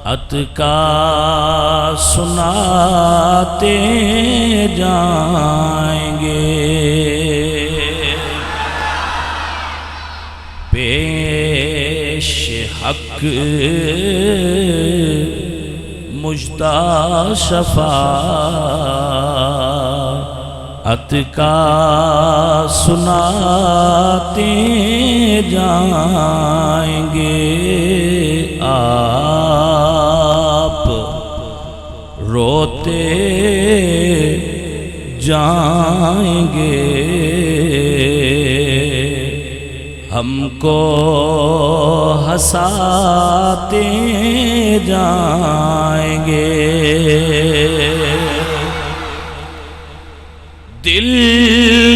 اتکا سناتے جائیں گے، پیش حق مجدہ شفاعت کا سناتے جائیں گے، آپ روتے جائیں گے، ہم کو ہنساتے جائیں گے، دل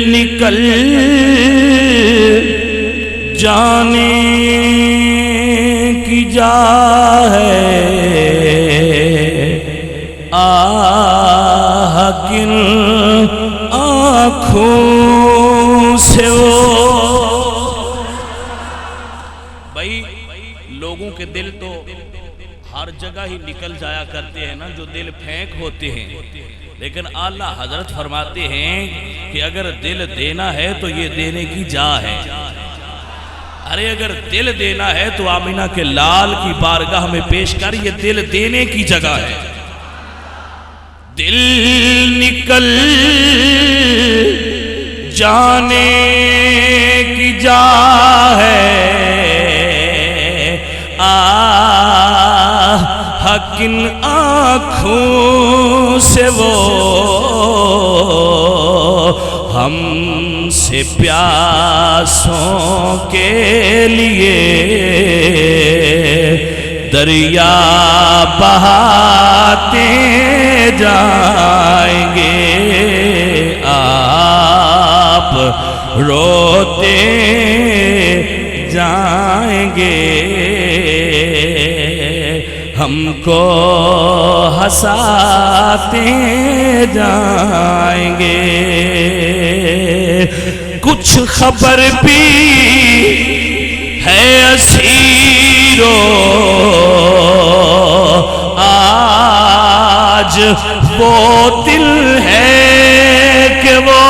نکل جانے کی جا ہے، آہ کن آنکھوں سے وہ لوگوں کے دل تو ہر جگہ ہی نکل جایا کرتے ہیں نا، جو دل پھینک ہوتے ہیں، لیکن اعلیٰ حضرت فرماتے ہیں کہ اگر دل دینا ہے تو یہ دینے کی جا ہے۔ ارے اگر دل دینا ہے تو آمینہ کے لال کی بارگاہ میں پیش کر، یہ دل دینے کی جگہ ہے۔ دل نکل جانے کی جا ہے، کن آنکھوں سے وہ ہم سے پیاسوں کے لیے دریا بہاتے جائیں گے، آپ روتے جائیں گے، ہم کو ہنساتے جائیں گے، کچھ خبر بھی ہے اسیرو، آج وہ دل ہے کہ وہ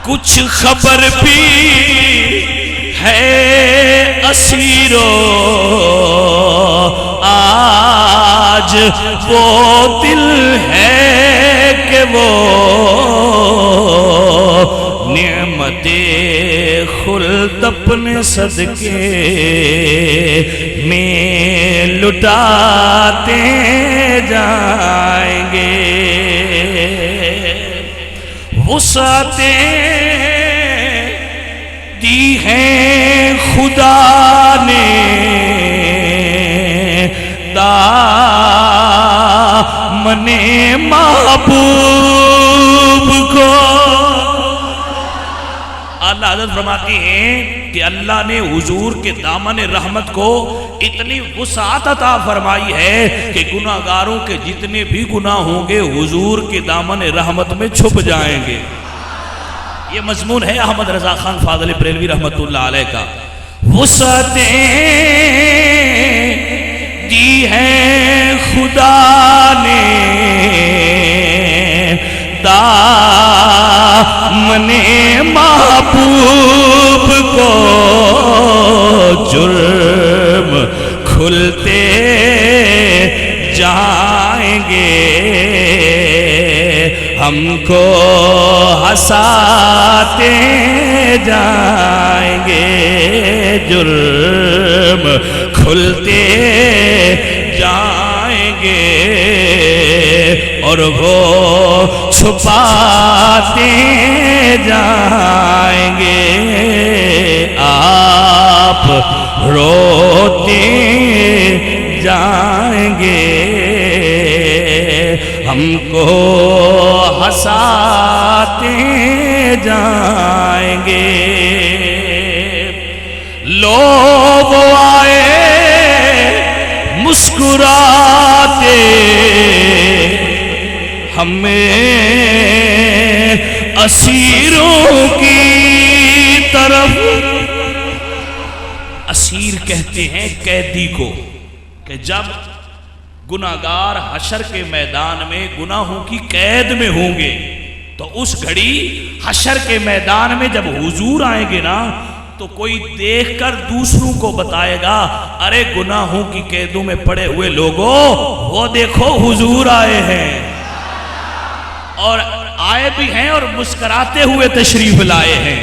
کچھ خبر بھی ہے اسیرو، آج وہ دل ہے کہ وہ نعمت خلد اپنے صدقے میں لٹاتے جائیں گے، وسعتیں دی ہیں خدا نے دامن محبوب کو، اعلیٰ حضرت فرماتے ہیں کہ اللہ نے حضور کے دامن رحمت کو اتنی وسعت عطا فرمائی ہے کہ گناہگاروں کے جتنے بھی گناہ ہوں گے حضور کے دامن رحمت میں چھپ جائیں گے۔ یہ مضمون ہے احمد رضا خان فاضل بریلوی رحمت اللہ علیہ کا۔ وسعتیں دی ہیں خدا نے دامن محبوب کو، جرم کھلتے جائیں گے، ہم کو ہنساتے جائیں گے، جرم کھلتے جائیں گے، اور وہ چھپاتے جائیں گے، آپ روتے جائیں گے، ہم کو ہنساتے جائیں گے، لوگ آئے مسکراتے ہمیں اسیروں کی طرف، اسیر کہتے ہیں قیدی کو، کہ جب گناہگار حشر کے میدان میں گناہوں کی قید میں ہوں گے تو اس گھڑی حشر کے میدان میں جب حضور آئیں گے نا تو کوئی دیکھ کر دوسروں کو بتائے گا، ارے گناہوں کی قیدوں میں پڑے ہوئے لوگوں وہ دیکھو حضور آئے ہیں، اور آئے بھی ہیں اور مسکراتے ہوئے تشریف لائے ہیں۔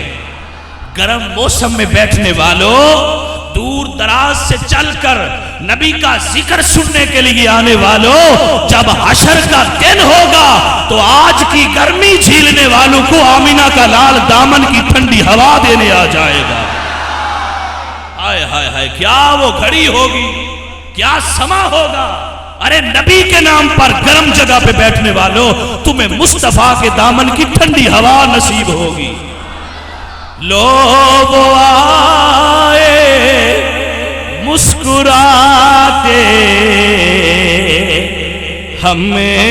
گرم موسم میں بیٹھنے والوں، دور دراز سے چل کر نبی کا ذکر سننے کے لیے آنے والوں، جب حشر کا دن ہوگا تو آج کی گرمی جھیلنے والوں کو آمینہ کا لال دامن کی ٹھنڈی ہوا دینے آ جائے گا۔ ہائے ہائے ہائے، کیا وہ گھڑی ہوگی، کیا سما ہوگا۔ ارے نبی کے نام پر گرم جگہ پہ بیٹھنے والوں، تمہیں مصطفیٰ کے دامن کی ٹھنڈی ہوا نصیب ہوگی۔ لوگ آئے مسکراتے ہمیں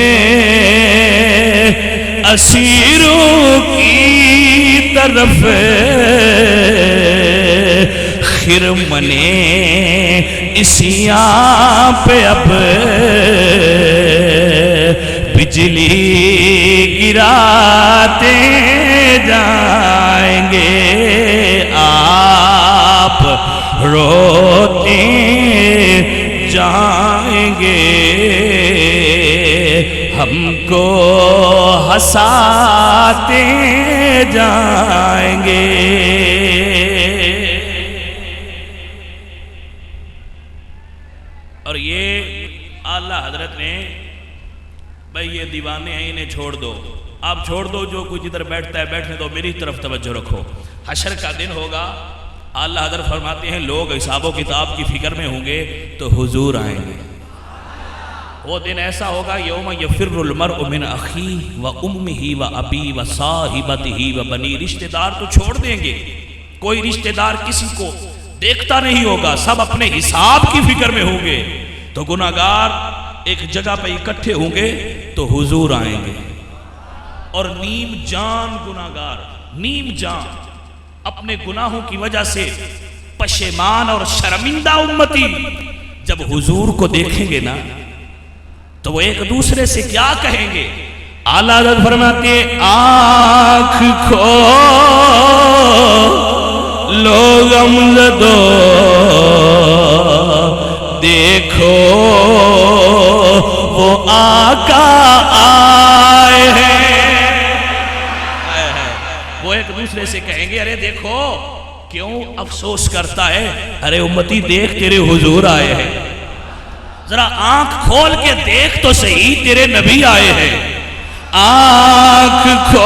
اسیروں کی طرف، خرمنے اسیاں پہ اب بجلی گراتے جائیں گے، آپ روتے جائیں گے، ہم کو ہنساتے جائیں گے۔ اور یہ اعلیٰ حضرت نے، بھئی یہ دیوانے ہیں انہیں چھوڑ دو، آپ چھوڑ دو، جو کوئی جدھر بیٹھتا ہے بیٹھنے دو، میری طرف توجہ رکھو۔ حشر کا دن ہوگا، اعلیٰ حضرت فرماتے ہیں لوگ حساب و کتاب کی فکر میں ہوں گے تو حضور آئیں گے۔ وہ دن ایسا ہوگا، یوم یفر المرء من اخیہ و امہ و ابی و صاحبتہ و بنی، رشتہ دار تو چھوڑ دیں گے، کوئی رشتہ دار کسی کو دیکھتا نہیں ہوگا، سب اپنے حساب کی فکر میں ہوں گے، تو گناہگار ایک جگہ پہ اکٹھے ہوں گے تو حضور آئیں گے، اور نیم جان گناہگار، نیم جان اپنے گناہوں کی وجہ سے پشیمان اور شرمندہ امتی جب حضور کو دیکھیں گے نا تو وہ ایک دوسرے سے کیا کہیں گے؟ اعلیٰ حضرت فرماتے ہیں آنکھ کھولو غمزدو دیکھو وہ آقا آئے ہیں۔ وہ ایک دوسرے سے کہیں گے ارے دیکھو کیوں افسوس کرتا ہے، ارے امتی دیکھ تیرے حضور آئے ہیں، ذرا آنکھ کھول کے دیکھ تو صحیح تیرے نبی آئے ہیں۔ آنکھ کھولو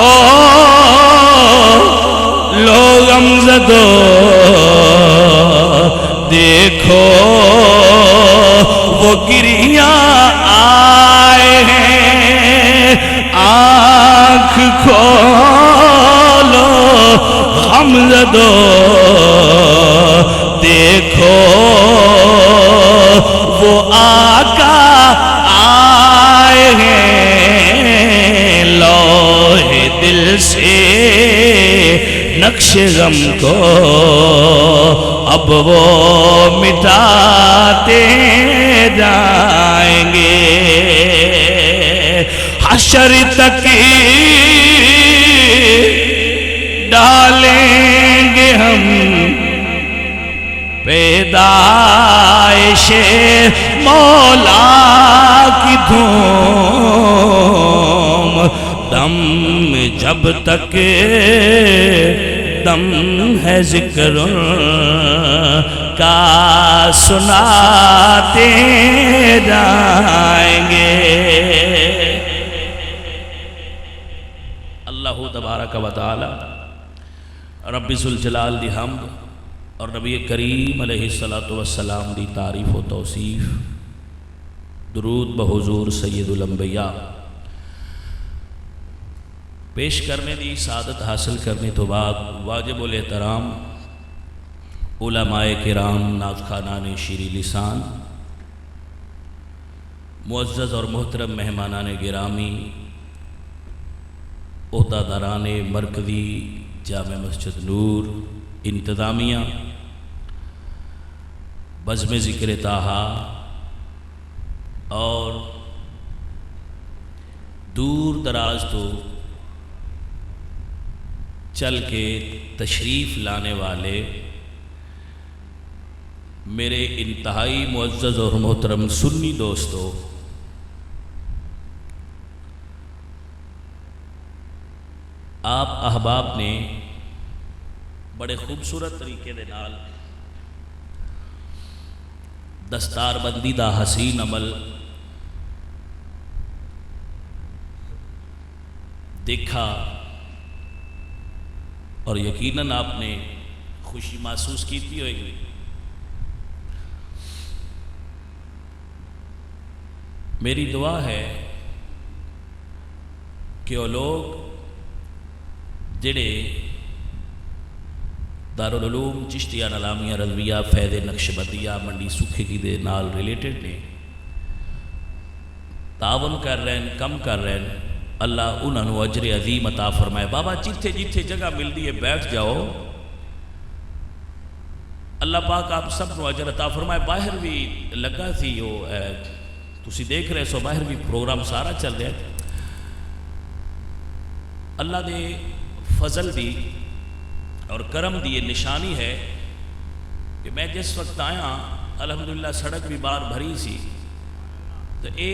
غمزدو دیکھو وہ گریاں آئے ہیں، آنکھ کھولو غمزدو دیکھو وہ آقا آئے ہیں، لوح دل سے نقش غم کو اب وہ مٹاتے جائیں گے، حشر تک ڈالیں گے ہم پیدائش مولا کی دھوم، دم جب تک دم ہے ذکر کا سناتے جائیں گے۔ اللہ تبارک و تعالی رب ذوالجلال دی حمد اور نبی کریم علیہ السلام دی تعریف و توصیف، درود بحضور سید الانبیاء پیش کرنے دی سعادت حاصل کرنے تو بعد واجب الاحترام علماء کرام، نعت خوانان شیریں لسان، معزز اور محترم مہمانان گرامی، عہدیداران مرکزی جامع مسجد نور، انتظامیہ، بزم ذکر طٰہٰ اور دور دراز تو چل کے تشریف لانے والے میرے انتہائی معزز اور محترم سنی دوستو، آپ احباب نے بڑے خوبصورت طریقے دے نال دستار بندی دا حسین عمل دیکھا اور یقیناً آپ نے خوشی محسوس کیتی ہوئے گی۔ میری دعا ہے کہ وہ لوگ جڑے دارالعلوم چشتیہ نلامیہ رضویہ فیض نقشبندیہ منڈی سکھے کی دے نال ریلیٹڈ نے تعاون کر رہے ہیں، کم کر رہے ہیں، اللہ انہوں نے اجر عظیم عطا فرمائے۔ بابا جتھے جتھے جگہ ملتی ہے بیٹھ جاؤ، اللہ پاک آپ سب کو اجر عطا فرمائے۔ باہر بھی لگا سی وہ تسی دیکھ رہے سو، باہر بھی پروگرام سارا چل رہا ہے۔ اللہ دے فضل دی اور کرم دی یہ نشانی ہے کہ میں جس وقت آیا الحمدللہ سڑک بھی باہر بھری سی، تو اے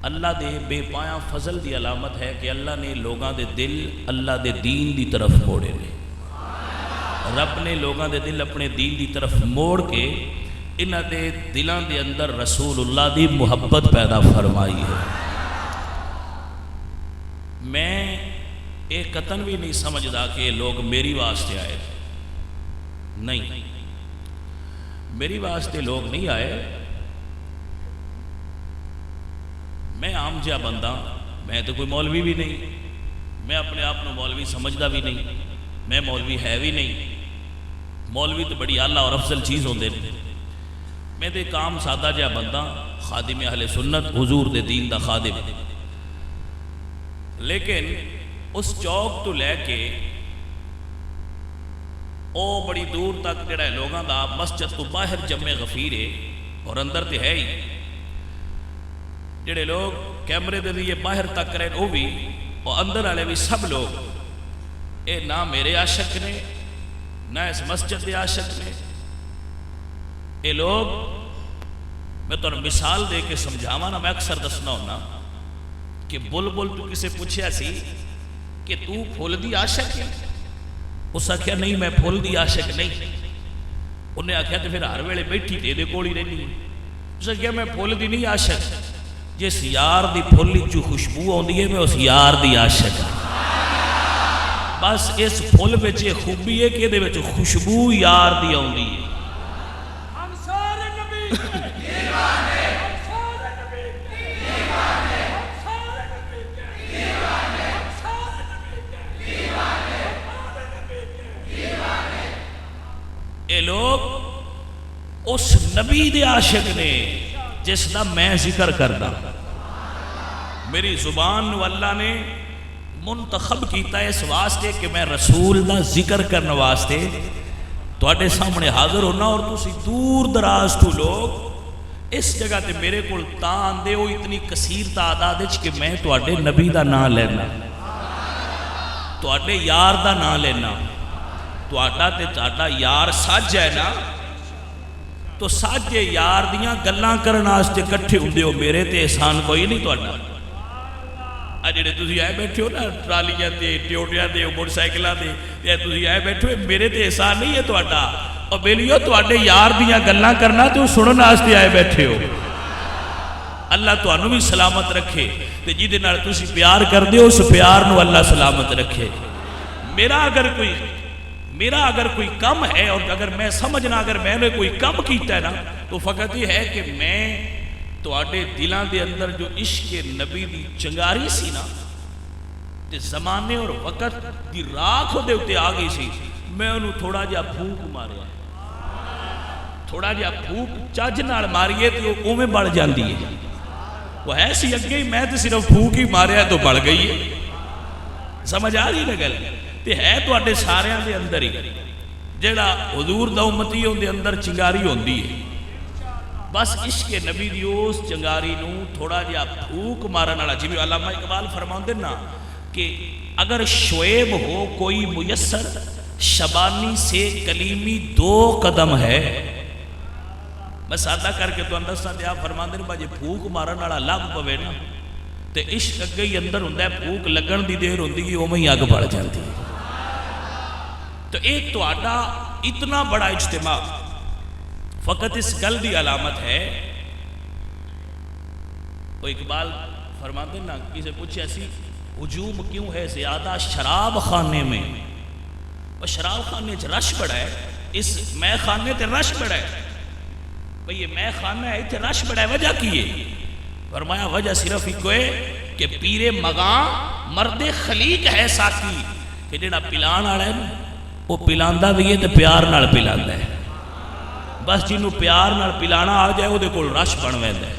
اللہ دے بے پایا فضل دی علامت ہے کہ اللہ نے لوگاں دے دل اللہ دے دین دی طرف موڑے نے۔ رب نے لوگاں دے دل اپنے دین دی طرف موڑ کے انہاں دے دلاں دے اندر رسول اللہ دی محبت پیدا فرمائی ہے۔ میں ایک قطن بھی نہیں سمجھدا کہ لوگ میری واسطے آئے، نہیں، میری واسطے لوگ نہیں آئے۔ میں عام جہا بندہ، میں تو کوئی مولوی بھی نہیں، میں اپنے آپ کو مولوی سمجھدا بھی نہیں، میں مولوی ہے بھی نہیں۔ مولوی تو بڑی اعلیٰ اور افضل چیز ہوندے نے، میں تو ایک عام سادہ جہا بندہ، خادم اہل سنت، حضور دے دین دا خادم۔ لیکن اس چوک تو لے کے او بڑی دور تک جڑا ہے لوگاں دا مسجد تو باہر جمع غفیر ہے، اور اندر تے ہے ہی جڑے لوگ کیمرے دے لیے باہر تک رہے وہ بھی، اور اندر والے بھی سب لوگ، اے نہ میرے عاشق نے نہ اس مسجد دے عاشق نے۔ اے لوگ، میں تو مثال دے کے سمجھاواں نا، میں اکثر دسنا ہونا کہ بلبل تو کسے پوچھیا سی کہ تو پھول دی عاشق ہے؟ اس آکھیا نہیں میں پھول دی عاشق نہیں۔ انہیں آکھیا تو پھر ہر ویلے بیٹھی تے دے کول ہی رہنی۔ اس آکھیا میں پھول دی نہیں عاشق، جس یار دی پھولی جو خوشبو ہوندی ہے میں اس یار دی عاشق ہوں۔ بس اس پھول وچ یہ خوبی ہے کہ دے وچ خوشبو یار دی ہوندی ہے۔ اے لوگ اس نبی دے عاشق نے جس دا میں ذکر کردا، میری زبان نو اللہ نے منتخب کیتا ہے اس واسطے کہ میں رسول دا ذکر کرنے واسطے تواڈے سامنے حاضر ہونا، اور تسی دور دراز تو لوگ اس جگہ تے میرے کول تاں آندے ہو اتنی کثیر تعداد وچ کہ میں تواڈے نبی دا نام لینا، تواڈے یار دا نام لینا۔ تواڈا تے تواڈا یار سج ہے نا، تو سج یار دیاں گلاں کرن واسطے کٹھے ہوندے ہو، میرے تے احسان کوئی نہیں تواڈا۔ جڑے تسی آئے بیٹھے ہو نا ٹرالیاں تے ٹیوٹیاں تے موٹر سائیکلاں تے تسی آئے بیٹھے ہو، میرے تے احسان نہیں ہے تواڈا، اور بیلیو تواڈے یار دیاں گلاں کرنا تو سنن واسطے آئے بیٹھے ہو۔ اللہ تانوں بھی سلامت رکھے تے جہدے نال تسی پیار کردے ہو اس پیار نو اللہ سلامت رکھے۔ میرا اگر کوئی کم ہے، اور اگر میں سمجھنا اگر میں نے کوئی کم کیتا ہے نا، تو فقط یہ ہے کہ میں تواڈے دلاں دے اندر جو عشق نبی دی چنگاری سی نا، تے زمانے اور وقت دی راکھ دے اتے آ گئی سی، میں انہوں تھوڑا جا پھوک ماریا، تھوڑا جا پھوک چاج نال ماریے تو وہ میں بڑھ جاندی ہے، وہ ہے سی اگے ہی، میں تو صرف پھوک ہی ماریا تو بڑھ گئی ہے۔ سمجھ آ رہی نا گل؟ تے ہے تواڈے ساریاں دے اندر ہی جیڑا حضور دا امتی اندے اندر چنگاری ہوندی ہے، بس عشق نبی دی اس چنگاری نو تھوڑا جہا پھوک مارن والا، جی علامہ اقبال فرماندے نا کہ اگر شعیب ہو کوئی میسر، شبانی سے کلیمی 2 قدم ہے. میں سادہ کر کے تو اندر ساتھ آپ فرماندے نا باجے پھوک مارن والا لگ پوے نا تے عشق اگے ہی اندر ہوندا ہے، پھوک لگن دی دیر ہوندی ہے اوویں ہی اگ بڑھ جاندی ہے. تو ایک تہاڈا اتنا بڑا اجتماع فقط اس گل دی علامت ہے. وہ اقبال فرماتے نا کسی پوچھے ایسی ہجوم کیوں ہے زیادہ شراب خانے میں، وہ شراب خانے چ رش بڑا ہے، اس میں خانے تے رش بڑا ہے. بھئی یہ میں خانہ ہے تے رش بڑا ہے، وجہ کی ہے؟ فرمایا وجہ صرف ایک ہے کہ پیر مغاں مرد خلیق ہے ساکی، کہ جڑا پلان والا ہے نا وہ پلاندا بھی ہے تے پیار نال پلاندا ہے. بس جنوں پیار نال پلانا آ جائے وہ دے کول رش بن ویندا ہے.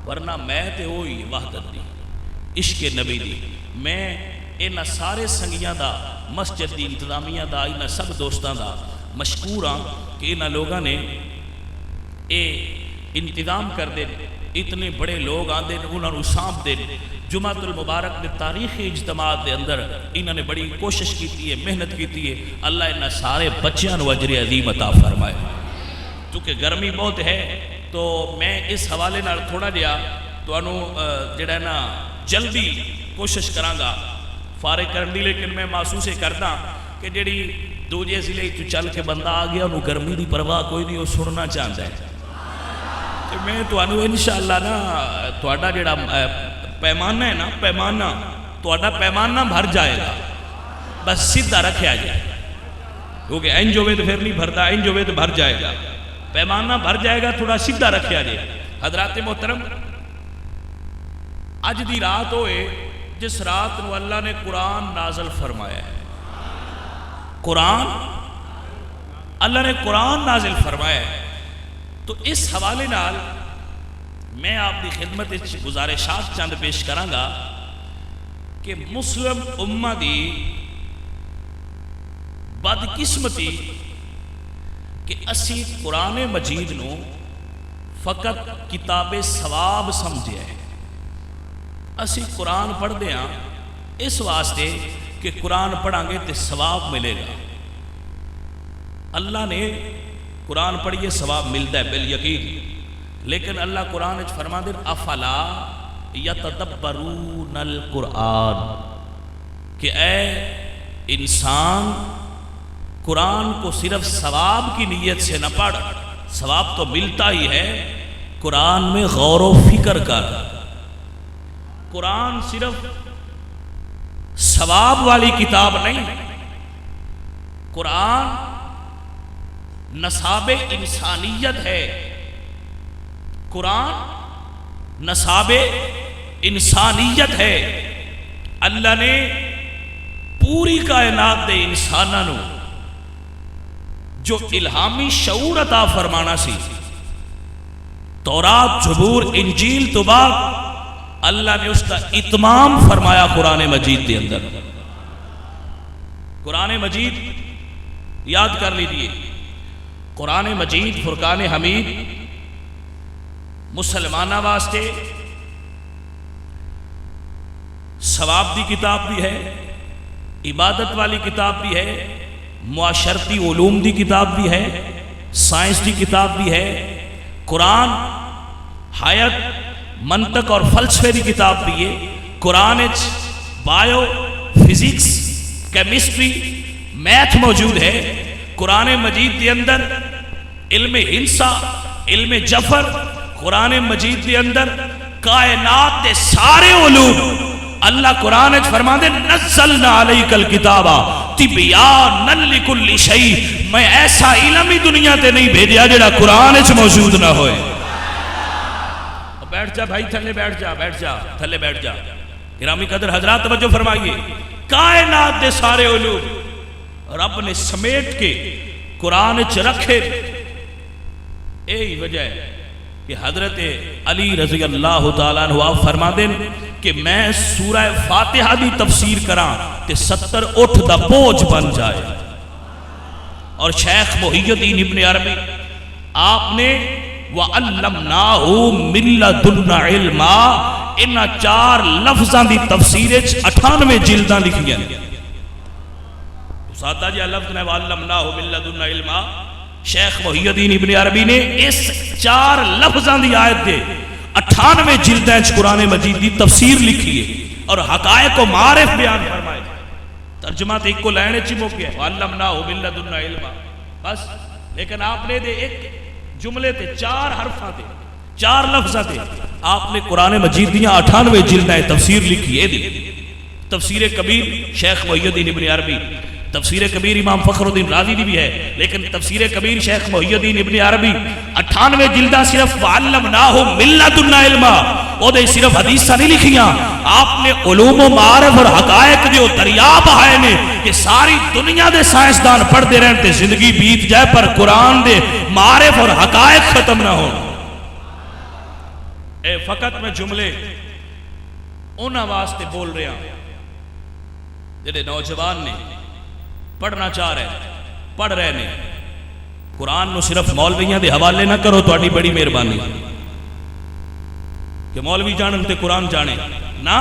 ورنہ میں تے ہوئی وحدت دی عشق نبی دی. میں انہاں سارے سنگیاں دا، مسجد دی انتظامیہ دا، انہاں سب دوستاں دا مشکور ہاں کہ انہاں لوگاں نے اے انتظام کر دے، اتنے بڑے لوگ آندے انہاں نوں سانپ دے. جمعۃ المبارک دے تاریخی اجتماعات دے اندر انہاں نے بڑی کوشش کیتی ہے، محنت کیتی ہے. اللہ انہاں سارے بچیاں نوں اجر عظیم عطا فرمائے. کیونکہ گرمی بہت ہے تو میں اس حوالے نال تھوڑا جہا تانوں جڑا ہے نا جلدی کوشش کراں گا فارغ کرن دی، لیکن میں محسوس کردا کہ جڑی دوجے ضلع چ چل کے بندہ آ گیا انہوں گرمی دی پرواہ کوئی نہیں، وہ سننا چاہتا ہے. تو میں تانوں انشاءاللہ نا تہاڈا جڑا پیمانہ ہے نا، پیمانہ تہاڈا پیمانہ بھر جائے گا، بس سیدھا رکھیا جائے، کیونکہ انج ہوے تو پھر نہیں بھرتا، انج ہوے تو بھر جائے گا. پیمانہ بھر جائے گا، تھوڑا سیدھا رکھیا جائے. حضرات محترم، اج دی رات ہوئے جس رات نو اللہ نے قرآن نازل فرمایا ہے، قرآن اللہ نے قرآن نازل فرمایا ہے. تو اس حوالے نال میں آپ کی خدمت گزارشات چند پیش کراں گا کہ مسلم امہ دی بدقسمتی کہ اسی قرآن مجید نو فقط کتاب ثواب سمجھے ہیں. اسی قرآن پڑھ دے ہاں اس واسطے کہ قرآن پڑھاں گے تے ثواب ملے گا. اللہ نے قرآن پڑھیے ثواب ملتا ہے بالیقین، لیکن اللہ قرآن وچ فرما دے افلا یتدبرون القرآن، کہ اے انسان قرآن کو صرف ثواب کی نیت سے نہ پڑھ، ثواب تو ملتا ہی ہے، قرآن میں غور و فکر کر. قرآن صرف ثواب والی کتاب نہیں، قرآن نصاب انسانیت ہے. قرآن نصاب انسانیت ہے. اللہ نے پوری کائنات دے انسانوں جو الہامی شعور عطا فرمانا سی، تورات، زبور، انجیل تو بعد اللہ نے اس کا اتمام فرمایا قرآن مجید کے اندر. قرآن مجید یاد کر لیجئے، قرآن مجید فرقان حمید مسلمانہ واسطے ثواب دی کتاب بھی ہے، عبادت والی کتاب بھی ہے، معاشرتی علوم دی کتاب بھی ہے، سائنس دی کتاب بھی ہے. قرآن حیات، منطق اور فلسفے دی کتاب بھی ہے. قرآن بایو، فزکس، کیمسٹری، میتھ موجود ہے. قرآن مجید کے اندر علم ہندسہ، علم جفر، قرآن مجید کے اندر کائنات دے سارے علوم اللہ قرآن فرما دے نزلنا علیک الکتاب تبیانا لکل شیء. میں ایسا علم ہی دنیا تے نہیں بھیجا جڑا قرآن وچ موجود نہ ہوئے. بیٹھ جا بھائی، تھلے بیٹھ جا، بیٹھ جا، تھلے بیٹھ جا. گرامی قدر حضرات توجہ فرمائیے، کائنات دے سارے علوم رب نے سمیٹ کے قرآن وچ رکھے. یہی وجہ ہے کہ حضرت علی رضی اللہ تعالیٰ عنہ فرما دیں کہ میں سورہ فاتحہ دی تفسیر کراں تے 70 اٹھ دا بوجھ بن جائے. اور شیخ محی الدین ابن عربی آپ نے وَعَلَّمْنَاهُ مِن لَّدُنَّا عِلْمًا ان 4 لفظاں دی تفسیر 98 جلداں لکھیاں. سادہ جی لفظ نے وَعَلَّمْنَاهُ مِن لَّدُنَّا عِلْمًا شیخ محی الدین ابن عربی نے اس 4 لفظاں دی آیت دے 98 جلدیں قرآن مجید دی تفسیر لکھی ہے اور حقائق و معارف بیان فرمائے. ترجمہ تو ایک کو لینے چی موقع ہے وَعَلَّمْنَاهُ مِن لَّدُنَّا عِلْمًا بس. لیکن آپ نے دے ایک جملے تے 4 حرفاں تے 4 لفظاں تے آپ نے قرآن مجید دیاں 98 جلدیں تفسیر لکھی ہے. دی تفسیر کبیر شیخ محی الدین ابن عربی، تفسیر کبیر امام فخر الدین رازی دی بھی ہے، لیکن تفسیر کبیر شیخ محی الدین ابن عربی 98 جلدہ صرف وَعَلَّمْنَاهُ مِن لَّدُنَّا عِلْمًا وہ دے صرف حدیثہ نہیں لکھیاں. آپ نے علوم و معارف اور حقائق جو دریاب آئے نے کہ ساری دنیا دے سائنسدان پڑھ دے رہتے زندگی بیت جائے پر قرآن دے معارف اور حقائق ختم نہ ہو. اے فقط میں جملے انہاں واسطے بول رہا ہوں جڑے نوجوان نے پڑھنا چاہ رہے پڑھ رہے نے. قرآن نو صرف مولویاں دے حوالے نہ کرو تہاڈی بڑی مہربانی کہ مولوی جانن تے قرآن جانے نہ.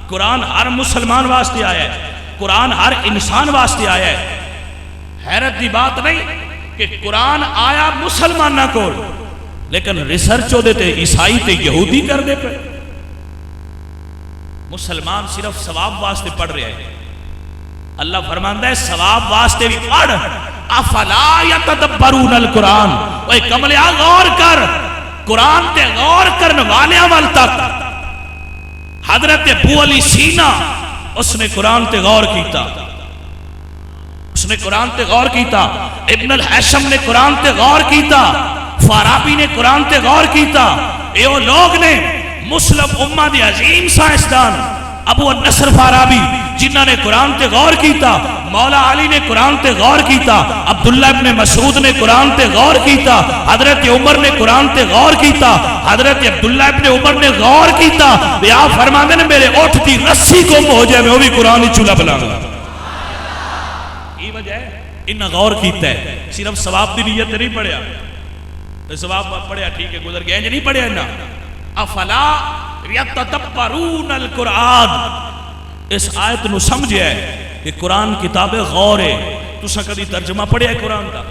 قرآن ہر مسلمان واسطے آیا ہے، قرآن ہر انسان واسطے آیا ہے. حیرت دی بات نہیں کہ قرآن آیا مسلمانہ کو لیکن ریسرچ ہو دیتے عیسائی تے یہودی کر دے پہ. مسلمان صرف ثواب واسطے پڑھ رہے ہیں. اللہ فرماندہ ہے ثواب واسطے بھی پڑھ. افلا یتدبرون القرآن اوے کملیا غور کر قرآن تے غور کرن والیاں وال تک. حضرت ابو علی سینا اس نے قرآن تے غور کیتا، اس نے قرآن تے غور کیتا. ابن الحشم نے قرآن تے غور کیتا، فارابی نے قرآن تے غور کیتا. اے وہ لوگ نے مسلم امہ دی عظیم سائنسدان ابو النصر فارابی جنہاں نے قرآن تے غور کیتا، مولا علی نے قرآن تے غور کیتا، عبداللہ ابن مسعود نے قرآن تے غور کیتا، حضرت عمر نے قرآن تے غور کیتا، حضرت عبداللہ ابن عمر نے غور کیتا. آپ فرماندے نے میرے اٹھ دی رسی گم ہو جائے میں وہ بھی قرآن ہی چولہا بلاؤں گا. یہ وجہ ہے انہاں غور کیتا ہے. صرف ثواب دی نیت نہیں پڑھیا ثواب پڑھیا ٹھیک ہے گزر گیا نہیں پڑھیا انہاں. افلا یتدبرون القرآن اس آیت نو سمجھے ہے کہ قرآن کتاب غور ہے. تسا کدی ترجمہ پڑھیا ہے قرآن دا؟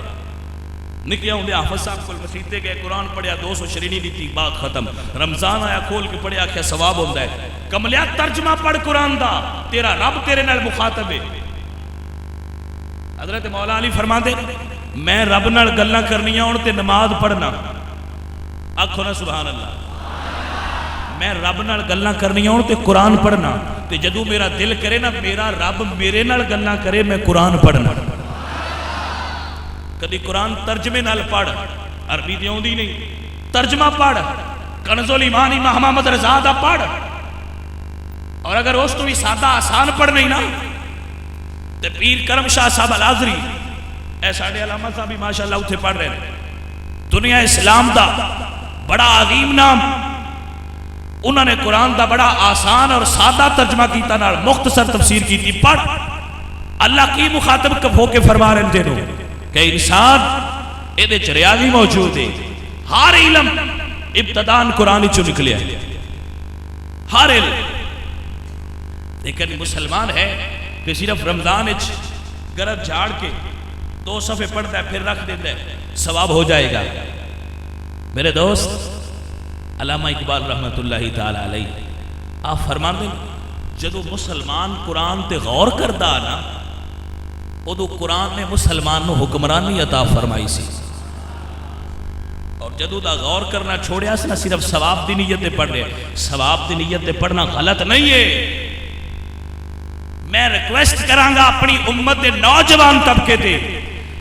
نکلیا ہوں دے حافظ صاحب کو مسیتے گئے قرآن پڑھیا 200 شرینی دیتی بات ختم. رمضان آیا کھول کے پڑھیا کیا ثواب ہوندہ ہے. کملیا ترجمہ پڑھ قرآن دا تیرا رب تیرے نال مخاطب ہے. حضرت مولا علی فرما دے میں رب نال گلاں کرنیاں ہون تے نماز پڑھنا. آکھو نا سبحان اللہ. میں رب نال گلاں کرنیاں ہون تے قرآن پڑھنا تے جدوں میرا دل کرے نا میرا رب میرے نال گلاں کرے میں قرآن پڑھنا. کدی قرآن ترجمے نال پڑھ عربی دی اوندی نہیں ترجمہ پڑھ کنز الایمان امام محمد رضا دا پڑھ. اور اگر اس تو بھی سادہ آسان پڑھ نہیں نا تے پیر کرم شاہ صاحب الازری اے ساڈے علامہ صاحب بھی ماشاءاللہ اتھے پڑھ رہے ہیں. دنیا اسلام دا بڑا عظیم نام انہوں نے قرآن دا بڑا آسان اور سادہ ترجمہ کیتا نال مختصر تفسیر کیتی. پڑھ اللہ کی مخاطب ہو کے فرما رہے ہیں دینوں کہ انسان اے چ ریاضی موجود ہے. ہر علم ابتدان قرآن چو نکلیا ہے ہر علم. لیکن مسلمان ہے کہ صرف رمضان گرد جھاڑ کے 2 صفحے پڑھتا ہے پھر رکھ دیتا ہے ثواب ہو جائے گا. میرے دوست علامہ اقبال رحمت اللہ تعالی علیہ آپ فرمان دیں جدو مسلمان قرآن تے غور کردہ نا ادو قرآن نے مسلمان نو حکمرانی عطا فرمائی سی. اور جدو دا غور کرنا چھوڑیا سی نا صرف ثواب دی نیت تے پڑھ رہے. ثواب دی نیت تے پڑھنا غلط نہیں ہے. میں ریکویسٹ کراں گا اپنی امت دے نوجوان طبقے تے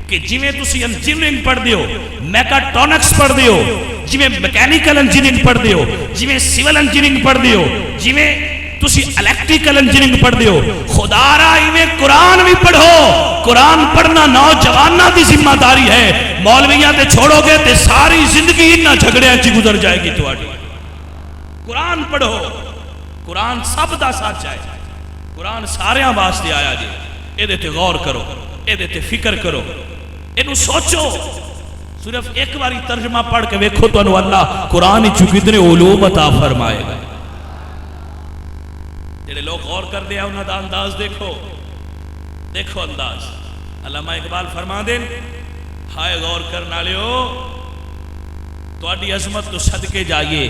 کہ جویں تسی انجینئرنگ پڑھ دیو میکاٹرونکس پڑھ دیو جویں میکینیکل انجینئرنگ پڑھ دیو جویں سول انجینئرنگ پڑھ دیو جویں تسی الیکٹریکل انجینئرنگ پڑھ دیو خدا را ایویں قرآن بھی پڑھو. قرآن پڑھنا نوجواناں دی ذمہ داری ہے. مولویاں تے چھوڑو گے تے ساری زندگی انہاں جھگڑیاں چ گزر جائے گی تواڈی. قرآن پڑھو. قرآن سب دا سچ ہے. قرآن ساریاں واسطے آیا جی. اے دے تے غور کرو اے دے تے فکر کرو اینو سوچو، صرف ایک باری ترجمہ پڑھ کے ویکھو تو اللہ قرآن ہی چکے اتنے علوم عطا فرمائے گا۔ جڑے لوگ غور کر دیا انہاں دا انداز دیکھو، دیکھو انداز۔ علامہ اقبال فرما دیں، ہائے غور کرنا لیو تواڈی عظمت تو صدقے جائیے،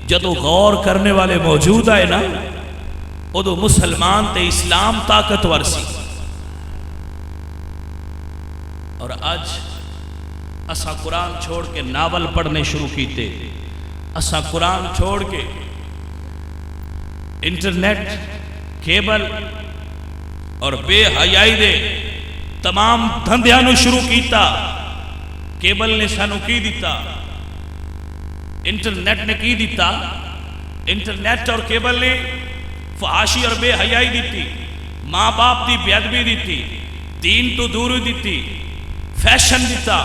جدو غور کرنے والے موجود آئے نا ادو مسلمان تے اسلام طاقتور سی۔ اور آج اسا قرآن چھوڑ کے ناول پڑھنے شروع کیتے، اسا قرآن چھوڑ کے انٹرنیٹ، کیبل اور بے حیائی دے تمام دھندیاں نو شروع کیتا۔ کیبل نے سانو کی دیتا، انٹرنیٹ نے کی دیتا، انٹرنیٹ اور کیبل نے فحاشی اور بے حیائی دیتی، ماں باپ دی بے ادبی دیتی، دین تو دور دیتی، فیشن دیتا،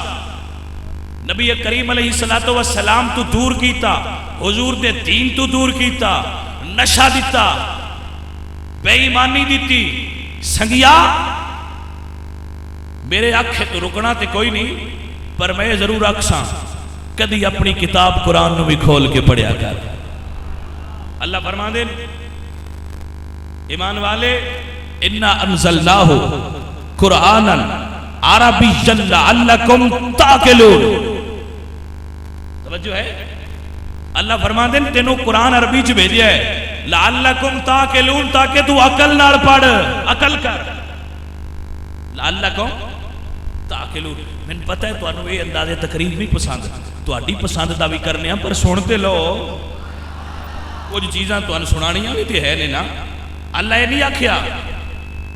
نبی کریم علیہ السلام تو دور کیتا، حضور دے دین تو دور کیتا، نشہ دیتا، بے ایمانی دیتی۔ سنگیا میرے آنکھیں تو رکنا تے کوئی نہیں، پر میں ضرور آکھساں کدی اپنی کتاب قرآن نو بھی کھول کے پڑھیا کر۔ اللہ فرما دے ایمان والے، انا انزلناہ قرآنا عربیا لعلکم تعقلون۔ توجہ ہے، اللہ فرما دے تینوں قرآن عربی چ بھیجیا ہے لعلکم تعقلون، تاکہ تو عقل نال پڑھ، عقل کر۔ لعلکم تعقلون۔ میں پتہ ہے تو انہوں یہ اندازے تقریب نہیں پسند، تو اڈی پسند دا بھی کرنے ہیں، پر سنتے لو کچھ چیزاں تو انہوں سنانیاں بھی تے ہے نا۔ اللہ یہ نہیں آکھیا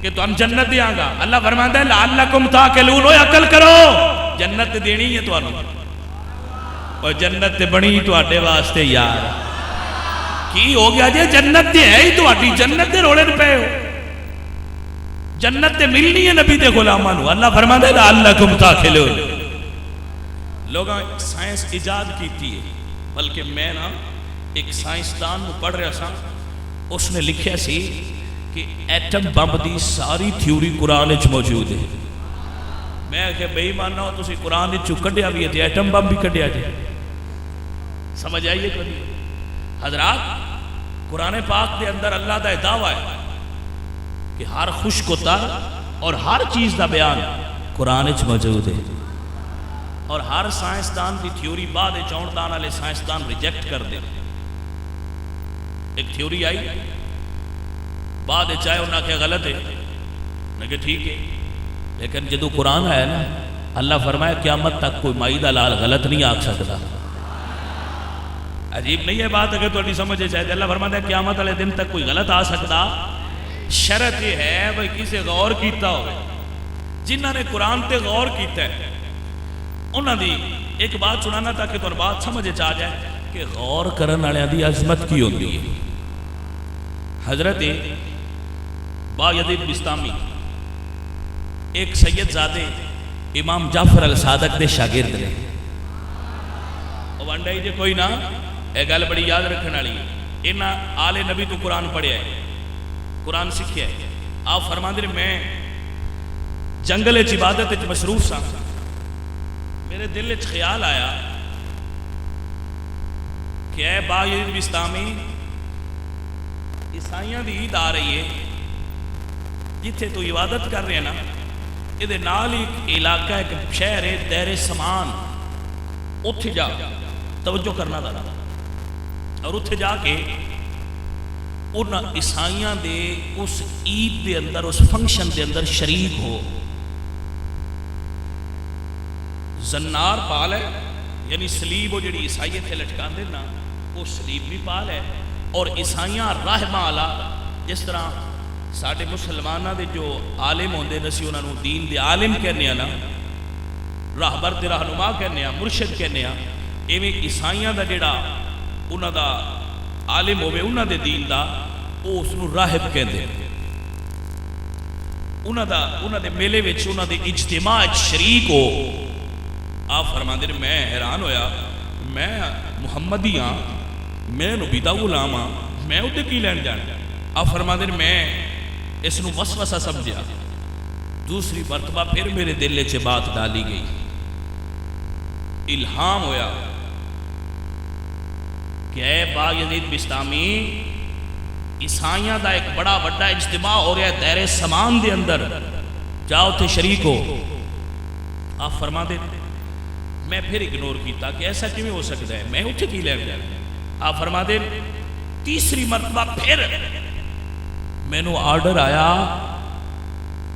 کہ تو ہم جنت دیاں گا، اللہ فرماتا ہے لعلکم تعقلون، اوے عقل کرو، جنت دینی ہے تو انہوں، اور جنت بنی تو اڈے واسطے یار کی ہو گیا جے جنت دے ہے ہی تو اڈی جنت دے روڑے پے ہو، جنت دے ملنی ہے نبی دے غلامان ہو۔ اللہ فرماتا ہے لعلکم تعقلون۔ لوگاں سائنس ایجاد کیتی ہے، بلکہ میں نا ایک سائنسدان کو پڑھ رہا سا، اس نے لکھیا سی کہ ایٹم بم دی ساری تھیوری قرآن وچ موجود ہے۔ میں کہ بے ایمان ہو تسی قرآن وچ کڈیا بھی ہے، ایٹم بم بھی کڈیا جائے، سمجھ آئیے کبھی؟ حضرات قرآن پاک دے اندر اللہ دا دعویٰ ہے کہ ہر خشک و تر اور ہر چیز دا بیان قرآن وچ موجود ہے، اور ہر سائنسدان دی تھیوری بعد چوندان والے سائنسدان ریجیکٹ کر دے۔ ایک تھیوری آئی بعد چاہے انہاں کہ غلط ہے، میں کہ ٹھیک ہے، لیکن جدو قرآن آیا نا اللہ فرمایا قیامت تک کوئی مائی دا لال غلط نہیں آکھ سکتا۔ عجیب نہیں ہے بات اگر تو نہیں سمجھے چاہتے، اللہ فرماتا ہے قیامت والے دن تک کوئی غلط آ سکتا، شرط یہ ہے بھئی کسے غور کیتا ہوئے، جنہاں نے قرآن تے غور کیتا ہے انہاں دی ایک بات سنانا تاکہ تو بات سمجھے چاہ جائے کہ غور کرن والے دی عظمت کی ہوتی ہے۔ حضرت با یزید بستامی ایک سید زادے امام جعفر الصادق دے شاگرد نے، وانڈا ہی جے کوئی نہ اے گل بڑی یاد رکھنے والی، انہاں آل نبی تو قرآن پڑھیا ہے، قرآن سیکھیا ہے۔ آپ فرماندے میں جنگل وچ عبادت وچ مصروف سا، میرے دل وچ خیال آیا کہ اے با یزید بستامی، عیسائیاں دی عید آ رہی ہے، جتھے تو عبادت کر رہے ہیں نا یہ نال ایک علاقہ ایک شہر ہے دیر سمان، اتھے جا توجہ کرنا تھا، اور اتھے جا کے ان عیسائیاں دے اس عید دے اندر اس فنکشن دے اندر شریک ہو۔ زنار پال ہے، یعنی سلیب وہ جڑی عیسائی تھے لٹکان دے نا وہ سلیب بھی پال ہے، اور عیسائیاں راہبہ آلہ جس طرح ساڑھے مسلمانہ دے جو عالم ہوندے نسی انہوں نے دین دے عالم کہنے ہیں نا، راہبر دے رہنما کہنے ہیں، مرشد کہنے ہیں، ایویں عیسائیاں دا جڑا انہوں دا عالم ہوئے انہوں دے دین دا وہ اس نو راہب کہندے ہیں۔ انہوں دے میلے وچ انہوں دے اجتماع شریک ہو۔ آپ فرماندے نے میں حیران ہویا، میں محمدی ہاں، میں نبی دا غلام ہاں، میں ادھے کی لین جانا۔ آپ فرماندے نے میں اس نو وسوسہ سمجھیا دوسری مرتبہ پھر میرے دل چ بات ڈالی گئی، الہام ہویا کہ اے با یزید بسطامی، عیسائیاں دا ایک بڑا بڑا اجتماع ہو رہا ہے دائرے سمان دے اندر، جاؤ تھے شریک ہو۔ آپ فرما دے، میں پھر اگنور کیتا کہ ایسا کیوں ہو سکتا ہے، میں اٹھے کی لے گیا۔ آپ فرما دے تیسری مرتبہ پھر میں نو آرڈر آیا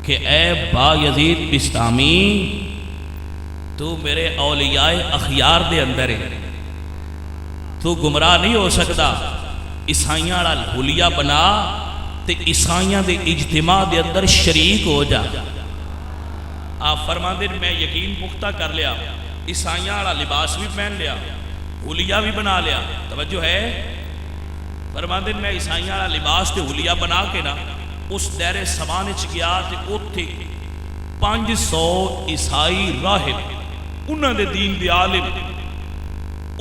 کہ اے با یزید بسطامی، تو میرے اولیاء اخیار دے اندر ہے، تو گمراہ نہیں ہو سکتا، عیسائیاں والا حلیہ بنا تے عیسائیاں دے اجتماع دے اندر شریک ہو جا۔ آپ فرما دے میں یقین پختہ کر لیا، عیسائیاں والا لباس بھی پہن لیا، حلیہ بھی بنا لیا، توجہ ہے، فرما دے میں عیسائیاں والا لباس تے حلیہ بنا کے نا اس دائرے سمان چ گیا تے اوتھے 500 عیسائی راہب انہاں دے دین دے عالم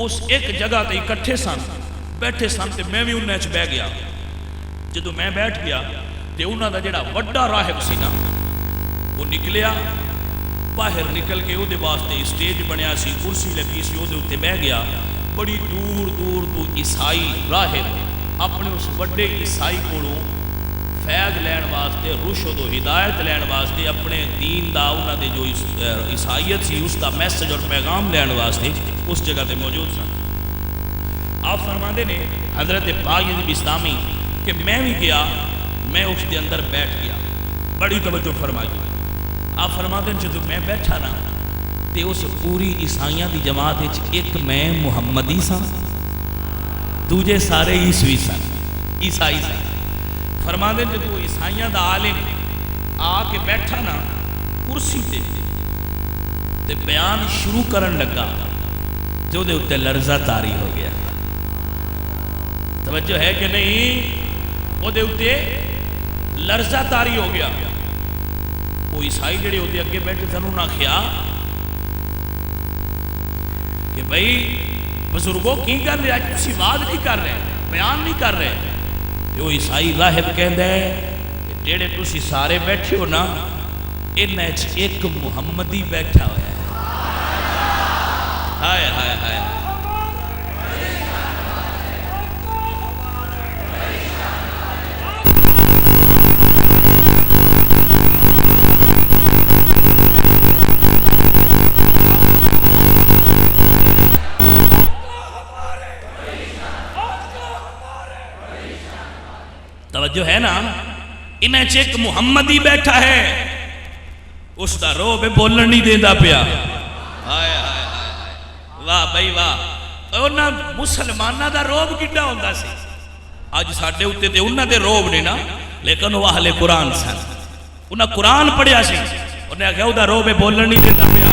اس ایک جگہ تے اکٹھے سن، بیٹھے سن تے میں بھی انہاں چ بیٹھ گیا۔ جدوں میں بیٹھ گیا تے انہاں دا جڑا وڈا راہب سی نا وہ نکلیا باہر، نکل کے وہ دے واسطے اسٹیج بنیا سی، کرسی لگی سی، وہ دے اوتے بیٹھ گیا۔ بڑی دور دور تو عیسائی راہب اپنے اس وڈے عیسائی کولوں فیض لین واسطے، رشد و ہدایت لین واسطے، اپنے دین دا انہاں دے جو عیسائیت سی اس دا میسج اور پیغام لین واسطے اس جگہ تے موجود سن۔ آپ فرماندے نے حضرت با یزید بسطامی کہ میں بھی گیا، میں اس دے اندر بیٹھ گیا، بڑی توجہ فرمائی۔ آپ فرماندے جدو میں بیٹھا نا تے اس پوری عیسائیاں دی جماعت وچ ایک میں محمدی سا، دوجے سارے عیسوی سن، عیسائی سن۔ فرماندے جدو عیسائیاں دا عالم آ کے بیٹھا نا کرسی تے بیان شروع کرن لگا جو دے اتے لرزہ طاری ہو گیا۔ توجہ ہے کہ نہیں؟ وہ دے اتے لرزہ طاری ہو گیا۔ وہ عیسائی جڑے ہوتے اگے بیٹھے سن انہاں کھیا کہ بھئی بزرگوں کی کر رہے، آج کسی بات نہیں کر رہے، بیان نہیں کر رہے۔ جو عیسائی راہب کہندہ ہے کہ جڑے تسی سارے بیٹھے ہو نا انہاں وچ ایک محمدی بیٹھا ہوا ہے۔ ہائے ہائے ہائے، توجہ ہے نا، انہیں ایک محمدی بیٹھا ہے، اس دا روب بولن نہیں دیندہ پیا۔ ہائے ہائے ہائے، واہ بھائی واہ، انہاں مسلمانہ دا روب کڈا ہوندا سی، آج ساڈے ہوتے تے انہاں دے روب نہیں نا، لیکن وہ اہل قرآن سن، انہاں قرآن پڑھیا سی، انہیں کہا دا روب بولن نہیں دیندہ پیا،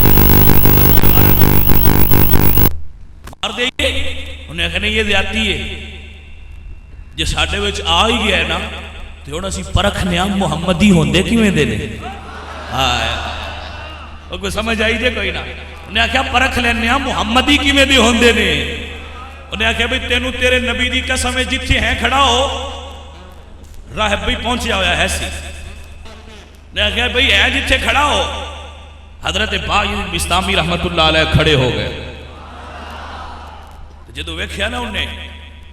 مار دے انہیں کہا نہیں یہ زیادتی ہے۔ جے ساڈے وچ آ ہی گیا ہے نا تے ہن اسی پرکھنے محمدی ہوندے کیویں دے نے۔ ہائے او کوئی سمجھ آئی جے کوئی نہ؟ انہیں آکھیا پرکھ لینے محمدی کیویں دے ہوندے نے۔ انہیں آکھیا بھئی تینوں تیرے نبی دی قسم ہے جتھے ہیں کھڑا ہو، راہب بھی پہنچیا ہویا ہے سی۔ انہیں آکھیا بھئی ہے جتھے کھڑا ہو۔ حضرت با یزید بسطامی رحمت اللہ علیہ کھڑے ہو گئے۔ جدو ویکھیا نا انہیں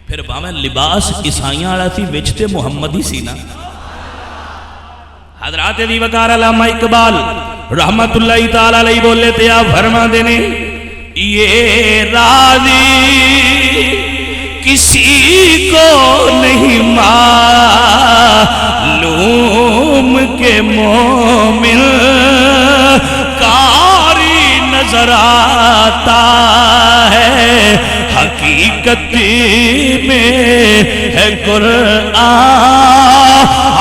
پھر باویں لباس عیسائیاں والا تھی وچتے محمدی سی نا۔ حضرات دی وقار علامہ اقبال رحمت اللہ تعالیٰ علیہ بولے تھے، آپ فرما دینے یہ راضی کسی کو نہیں معلوم کہ مومن کاری نظر آتا ہے، حقیقت میں ہے قرآن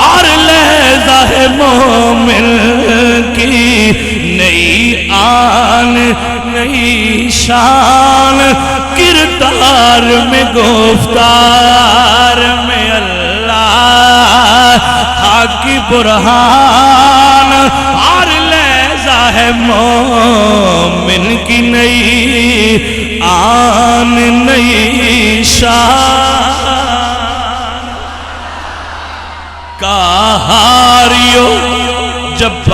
اور لہجہ ہے مومن کی نئی آن نئی شان، کردار میں گفتار میں اللہ حق برہان، اور لہجہ ہے مومن کی نئی آن نئی شان، کہاریو جب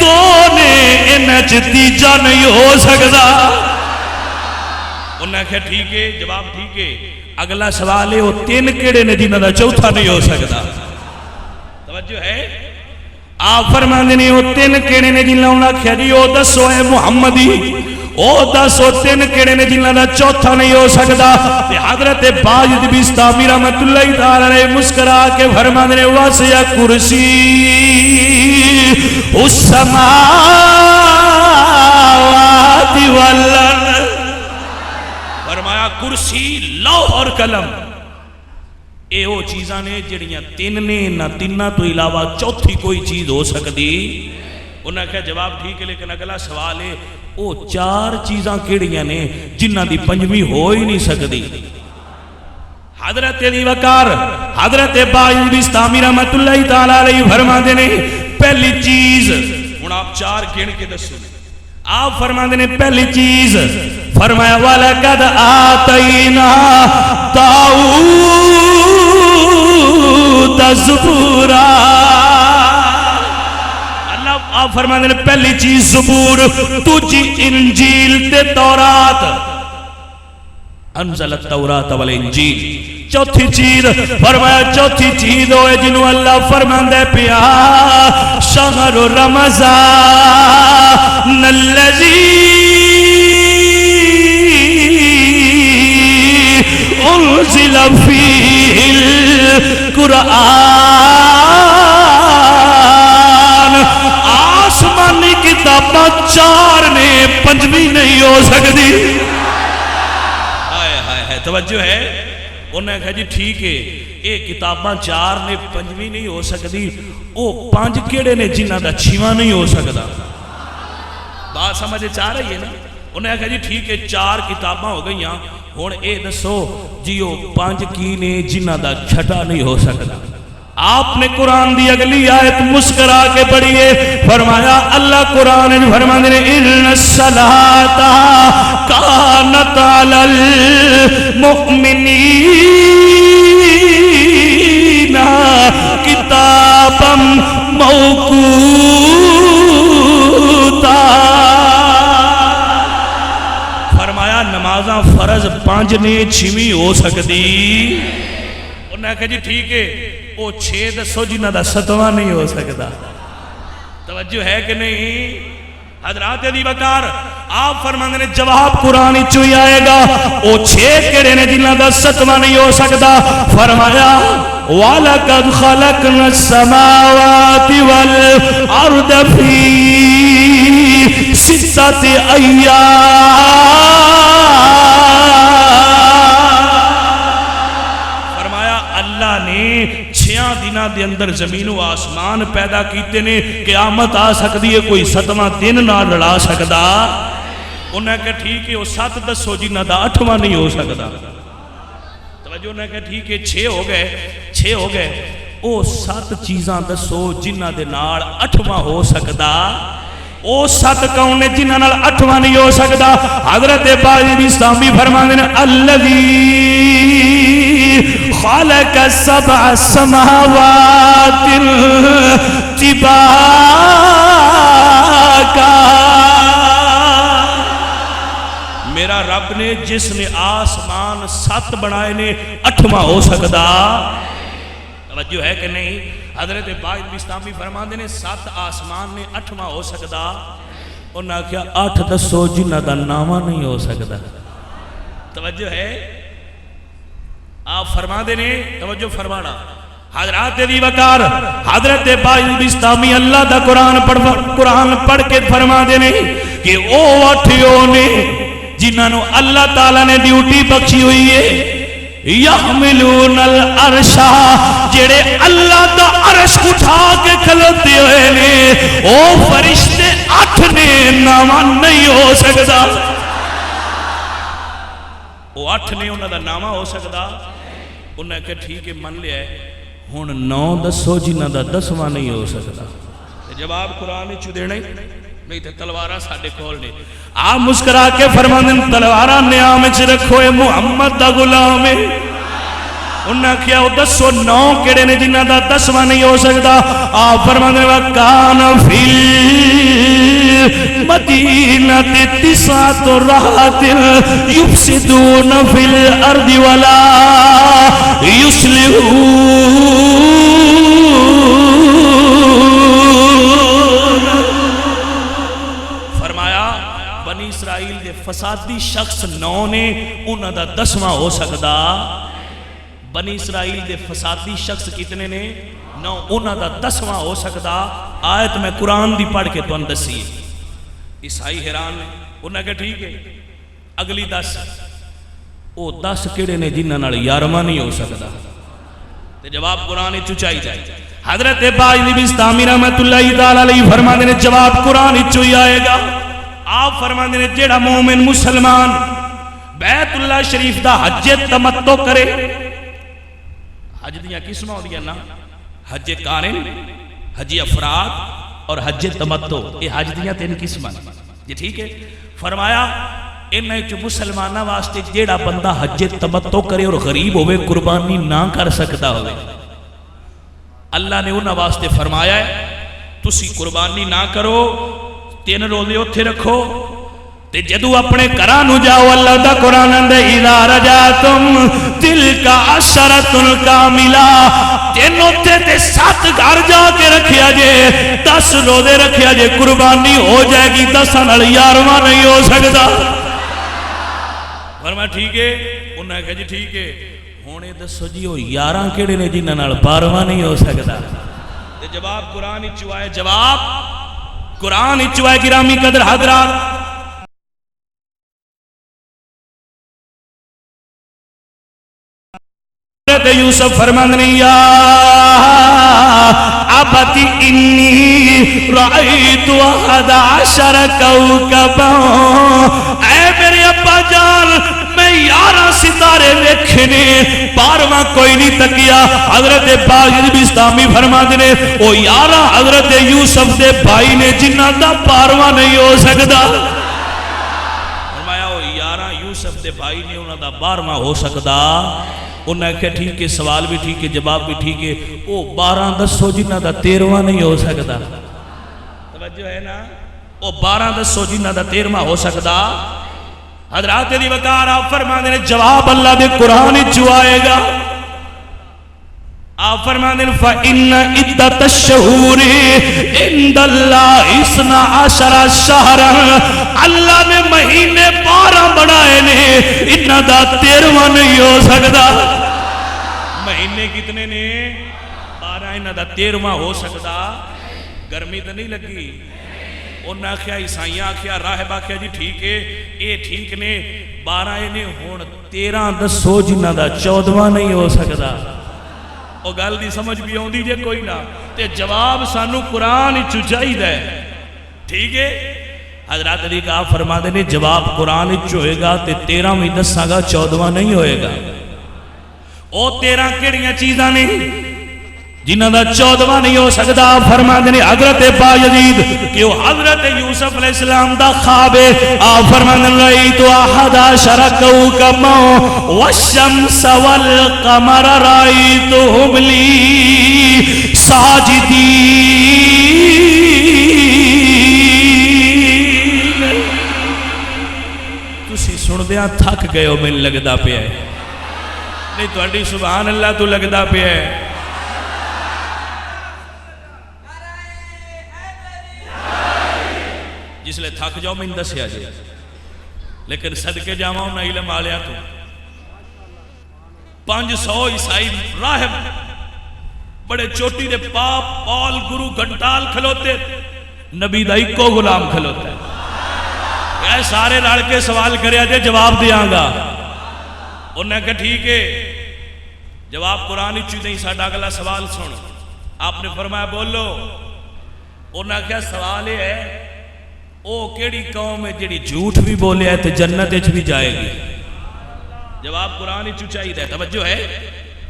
دو نے انچ تیجا نہیں ہو سکتا. انہیں کہا ٹھیک ہے، جواب ٹھیک ہے. اگلا سوال ہے وہ تین کیڑے نے جنہاں دا چوتھا نہیں ہو سکتا. توجہ ہے؟ آپ فرماندے نے وہ تین کیڑے نے جنہاں انہاں کہا جی او دسو اے محمدی، او دسو تین کیڑے نے جنہاں دا چوتھا نہیں ہو سکتا. حضرت باجد بستامی رحمت اللہ تعالی علیہ مسکرا کے فرماندے نے واسع کرسی السماوات والارض. فرمایا کرسی، لوح اور قلم اے وہ چیزاں نے جڑیاں تین نے، نہ تینہ تو علاوہ چوتھی کوئی چیز ہو سکتی. انہوں نے کہا جواب ٹھیک ہے، لیکن اگلا سوال ہے وہ چار چیزاں کیڑیاں نے جنہ دی پنجویں ہو ہی نہیں سکتی. حضرت علی وقار حضرت باجد بستامی رحمت اللہ تعالی علیہ فرماندے نے پہلی چیز، ہن آپ چار گن کے دسو. آپ فرماندے نے پہلی چیز فرمایا وَلَقَدْ آتَيْنَا دَاوُودَ زَبُورًا. اللہ آپ فرماندے نے پہلی چیز زبور، دوجی انجیل تے تورات، انزل التورات والانجیل. چوتھی چیز فرمایا چوتھی چیز ہوئے جنہوں اللہ فرماندے پیا شہر رمضان الذی انزل فیہ القرآن. آسمانی کتاباں چار نے پنجویں نہیں ہو سکتی. توجہ ہے؟ انہوں نے کہا جی ٹھیک ہے یہ کتاباں چار نے پنجویں نہیں ہو سکتی، وہ پانچ کیڑے نے جنہ دا چھواں نہیں ہو سکتا. بات سمجھے چاہ رہی ہے نا؟ انہوں نے کہا جی ٹھیک ہے چار کتاباں ہو گئی ہیں، ہن اے دسو جی وہ پانچ کی نے جنہ دا چھٹا نہیں ہو سکتا. آپ نے قرآن دی اگلی آیت مسکرا کے پڑھیے. فرمایا اللہ قرآن نے فرماندے نے ان الصلاۃ کانت علی المؤمنین کتابا موقوتا. فرمایا نمازاں فرض پانچ نے چھویں ہو سکتی. انہوں نے کہا جی ٹھیک ہے وہ چھ دسو جنہ دا ستواں نہیں ہو سکتا. توجہ ہے کہ نہیں؟ حضرات علی وقار آپ فرماندے نے جواب قرآن چوئی آئے گا وہ چھ کیڑے نے جنہ دا ستواں نہیں ہو سکتا. فرمایا وَلَقَدْ خَلَقْنَا السَّمَاوَاتِ وَالْأَرْضَ فِي سِتَّةِ أَيَّامٍ. اللہ نے 6 دنوں دے اندر زمین و آسمان پیدا کیتے نے. قیامت آ سکتی ہے کوئی 7واں دن نہ لڑا سکتا. انہوں نے کہا ٹھیک ہے وہ 7 دسو جنہ دا 8واں نہیں ہو سکتا. توجہ انہوں نے کہا ٹھیک ہے 6 ہو گئے وہ 7 چیزاں دسو جنہ دے نال 8واں ہو سکتا. او 7 کون نے جنہاں نال 8واں نہیں ہو سکتا. حضرت باجد بستامی فرماندے نے الذی خالق 7 سماوات طباقا. میرا رب نے جس نے آسمان 7 بنائے نے 8واں ہو سکتا. توجہ ہے کہ نہیں؟ حضرت باجد بستامی فرماندے نے 7 آسمان نے 8واں ہو سکتا. انہاں کیا 8 دسو جنہ دا 9واں نہیں ہو سکتا. توجہ ہے؟ آپ فرماندے نے توجہ فرمانا. حضرات دی وقار حضرت باجد بستامی اللہ دا قرآن پڑھ کے فرماندے نے کہ او 8 نے جنہاں نو اللہ تعالیٰ نے ڈیوٹی بخشی ہوئی ہے. یحملون العرش جڑے اللہ دا عرش اٹھا کے کھلوتے ہوئے نے او فرشتے 8 نے 9واں نہیں ہو سکتا. وہ 8 نے انہوں دا 9واں ہو سکتا. انہوں نے کہا ٹھیک ہے من لیا ہے ہن 9 دسو جنہ دا 10واں نہیں ہو سکتا. جواب قرآن چو دینا نہیں تے تلوارہ ساڑھے کھول نے. آپ مسکرا کے فرماندن تلوارہ نیام چ رکھو اے محمد دا غلام ہے. انہاں کیا وہ دسو 9 کیڑے نے جنہاں دا 10واں نہیں ہو سکتا. آپ فرماندے وکان فی المدینہ 9 رہط یفسدون فی الارض ولا یصلحون. فرمایا بنی اسرائیل دے فسادی شخص 9 نے انہاں دا 10واں ہو سکتا. بنی اسرائیل دے فسادی شخص کتنے نے 9 انہاں دا 10واں ہو سکتا. آیت میں قرآن دی پڑھ کے تم دسی. عیسائی حیران نے انہاں کہ ٹھیک ہے اگلی 10 او 10 کیڑے نے جنہاں نال 11واں نہیں ہو سکتا. تے جواب قرآن وچ چائی جائے. حضرت باجلی بستامی رحمۃ اللہ تعالی علیہ فرماندے نے جواب قرآن وچ ہی آئے گا. آپ فرماندے نے جیڑا مومن مسلمان بیت اللہ شریف دا حج تمتع کرے. حج دیاں قسماں ہوندیاں نا, حج قارن, حج افراد اور حج تمتع. یہ حج دیاں 3 قسماں جی ٹھیک ہے. فرمایا انہاں وچ مسلماناں واسطے جیڑا بندہ حج تمتع کرے اور غریب ہوئے قربانی نہ کر سکتا ہوئے, اللہ نے انہاں واسطے فرمایا ہے تسی قربانی نہ کرو, 3 روزے اوتھے رکھو. تے جدو اپنے گھراں نو جاؤ اللہ دا قرآن اندے اذا رجعتم تلک عشرۃ کاملہ. 3 اوتھے تے 7 گھر جا کے رکھیا جے, 10 روزے رکھیا جے, قربانی ہو جائے گی. 10 نال 11واں نہیں ہو سکتا. فرمایا ٹھیک ہے. انہاں کہا جی ٹھیک ہے ہن اے دسو جی او 11 کیڑے نے جنہاں نال 12واں نہیں ہو سکتا. تے جواب قرآن وچ آئے, جواب قرآن وچ آئے. گرامی قدر حضرات یوسف فرماندے یا ابتی انی رأیت 11 کوکبا. اے میرے ابا جان میں 11 ستارے دیکھنے, 12واں کوئی نہیں تکیا. حضرت باجر بستامی فرماندے نے او 11 حضرت یوسف دے بھائی نے جنہاں دا 12واں نہیں ہو سکتا. فرمایا او 11 یوسف دے بھائی نے انہاں دا 12واں ہو سکتا. انہاں کہا ٹھیک ہے, سوال بھی ٹھیک ہے, جواب بھی ٹھیک ہے. او 12 دسو جنہاں دا 13واں نہیں ہو سکتا. توجہ ہے نا, او 12 دسو جنہاں دا 13واں ہو سکتا. حضرات دی وقار آپ فرماندے نے جواب اللہ دے قرآن وچ آئے گا. آپ فرماندے نے فَإِنَّ عِدَّةَ الشُّهُورِ عِندَ اللَّهِ 12 شَهْرًا. اللہ نے مہینے 12 بنائے نے, انہاں دا 13واں نہیں ہو سکتا. مہینے کتنے نے 12, انہاں دا 13واں ہو سکتا. گرمی تو نہیں لگی. انہاں آکھیا عیسائیاں آکھیا راہب آکھیا جی ٹھیک ہے اے ٹھیک نے 12 نے ہن 13 دسو جنہاں دا 14واں نہیں ہو سکتا. او گل دی سمجھ بھی آؤندی جے کوئی نہ. تے جواب سانو قرآن وچ چاہیدا ہے. ٹھیک ہے حضرات علی کا فرما دے نے جواب قرآن وچ ہوئے گا تے 13 میں دساں گا 14واں نہیں ہوئے گا. او 13 کیڑیاں چیزاں نے جنہاں دا 14واں نہیں ہو سکتا. فرما دے نے حضرت باجید کہ وہ حضرت یوسف علیہ السلام دا خواب ہے. آپ فرما دے رأیت 11 کوکبا والشمس والقمر رأیتهم لی ساجدین. تسی سن دیاں تھک گئے ہو, میں لگدا پیا ہے نہیں تہاڈی سبحان اللہ تو لگدا پیا ہے. جس لئے تھک جاؤ میں دسیا جائے, لیکن صدقے جاؤں نہ علم آلیا تو 500 عیسائی راہب بڑے چوٹی دے پاپ پال گرو گھنٹال کھلوتے, نبی دا ایکو غلام کھلوتا ہے. اے سارے لڑ کے سوال کریا جائے جواب دیاں گا. انہوں نے کہا ٹھیک ہے جواب قرآن چی نہیں ساڑھا اگلا سوال سن. آپ نے فرمایا بولو. انہوں نے کہا سوال ہے او کیڑی قوم ہے جڑی جھوٹ بھی بولے ہے تو جنت وچ بھی جائے گی. جواب قرآن چ چاہیے. توجہ ہے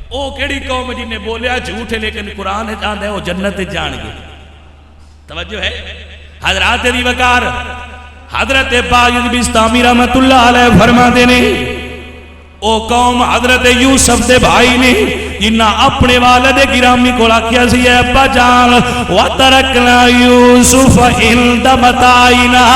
او کیڑی قوم جن نے بولیا جھوٹ ہے لیکن قرآن چاہتا ہے وہ جنت جان گے. توجہ ہے حضرات دی وقار. حضرت باجد بستامی رحمت اللہ علیہ فرما دینے او قوم حضرت یوسف دے بھائی نے جنہ اپنے والد گرامی کو آکھیا سی اے ابا جان وَتَرَكْنَا يُوسُفَ عِنْدَ مَتَاعِنَا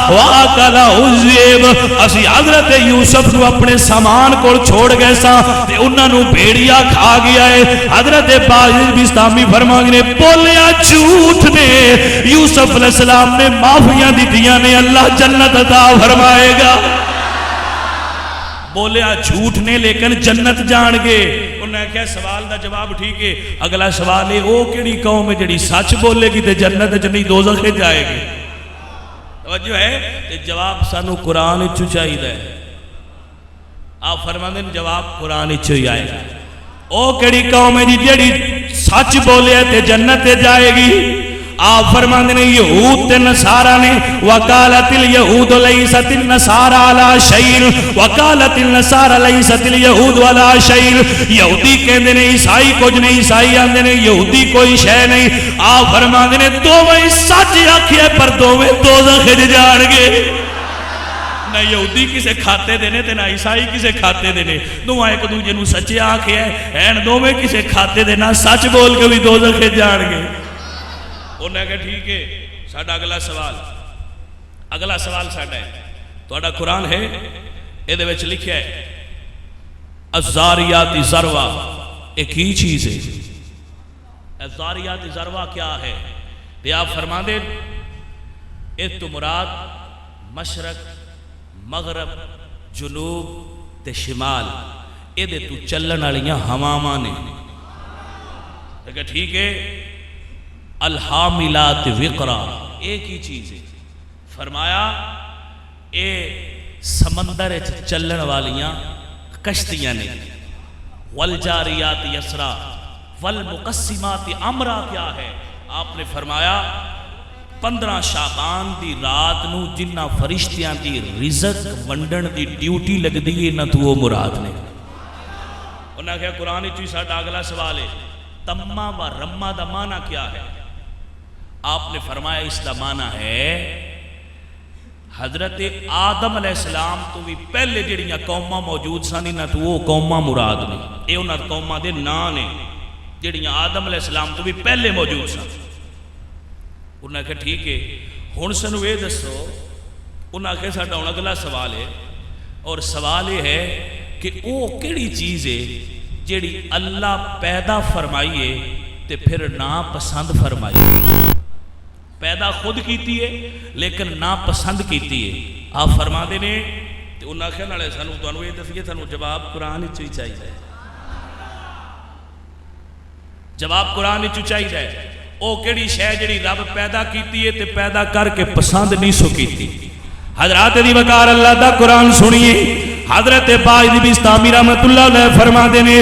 وَأَكَلَهُ الذِّئْبُ اسی حضرت یوسف کو اپنے سامان کو چھوڑ گئے سا تے انہاں نو بھیڑیا کھا گیا ہے. حضرت باجر بستامی فرمانے نے بولیا جھوٹ نے یوسف علیہ السلام نے معافیاں دیتیاں نے اللہ جنت عطا فرمائے گا. بولیا جھوٹ نے لیکن جنت جان گے. انہوں نے کہا سوال دا جواب ٹھیک ہے. اگلا سوال ہے او کیڑی قوم ہے جڑی سچ بولے گی تے جنت وچ نہیں دوزخ جائے گی. توجہ ہے تے جواب سانو قرآن وچ چاہیدا ہے. آپ فرماندے نے جواب قرآن وچ ہی آئے گا. او کیڑی قوم ہے جڑی سچ بولے تے جنت تے جائے گی. آپ فرماندے نے یہود تے نصارہ نے وقالت الیہود لیست النصارى علی شیء وقالت النصارى لیست الیہود علی شیء. یہودی کہندے نے عیسائی کچھ نہیں, عیسائی آندے نے یہودی کوئی شے نہیں. آپ فرماندے نے دوویں سچ آکھیا پر دوویں دوزخ وچ جان گے. نہ یہودی کسے کھاتے دینے تے نہ عیسائی کسے کھاتے دینے. دوہاں ایک دوجے نوں سچ آکھیا ہے این دوویں کسے کھاتے دینا سچ بول کے بھی دوزخ وچ جان گے. انہوں نے کہا ٹھیک ہے. ساڈا اگلا سوال ساڈا ہے تہاڈا قرآن ہے یہ وچ لکھیا ہے الزاریات ذروا. ایک ہی چیز ہے. الزاریات ذروا کیا ہے؟ تے آپ فرما دیں اس تو مراد مشرق مغرب جنوب تے شمال یہ تو چلن والیاں ہواواں نے. کہ ٹھیک ہے. الحاملات وقرا ایک ہی چیز ہے. فرمایا اے سمندر چلن والیاں کشتیاں نے. والجاریات یسرا والمقسمات امرا کیا ہے؟ آپ نے فرمایا 15 شعبان دی رات نو جنہ فرشتیاں دی رزق ونڈن دی ڈیوٹی لگ دی ہے نہ تو وہ مراد نے. انہوں نے کہا قرآن چوئی ساڑھا اگلا سوال ہے تمہ و رمہ دا معنی کیا ہے؟ آپ نے فرمایا اس دا معنی ہے حضرت آدم علیہ السلام تو بھی پہلے جڑیاں قوماں موجود سانی نہ تو وہ قوماں مراد نے. اے انہاں قوماں دے نا نے جڑیاں آدم علیہ السلام تو بھی پہلے موجود سن. انہاں کہا ٹھیک ہے ہن سنو اے دسو. انہاں کہا ساڈا ہن اگلا سوال ہے اور سوال یہ ہے کہ وہ کیڑی چیز ہے جڑی اللہ پیدا فرمائیے تے پھر نا پسند فرمائیے. پیدا خود کیتی ہے لیکن نا پسند کیتی ہے. آپ فرما دے نے تے انہاں کہنے والے سانو تانوں یہ دسیے سانو جواب قرآن وچ ہی چاہیے. جواب قرآن وچ چاہیے. او کیڑی شے جڑی رب پیدا کیتی ہے تے پیدا کر کے پسند نہیں سو کیتی. حضرات دی وقار اللہ دا قرآن سنیے. حضرت باجد بستامی رحمت اللہ علیہ فرما دینے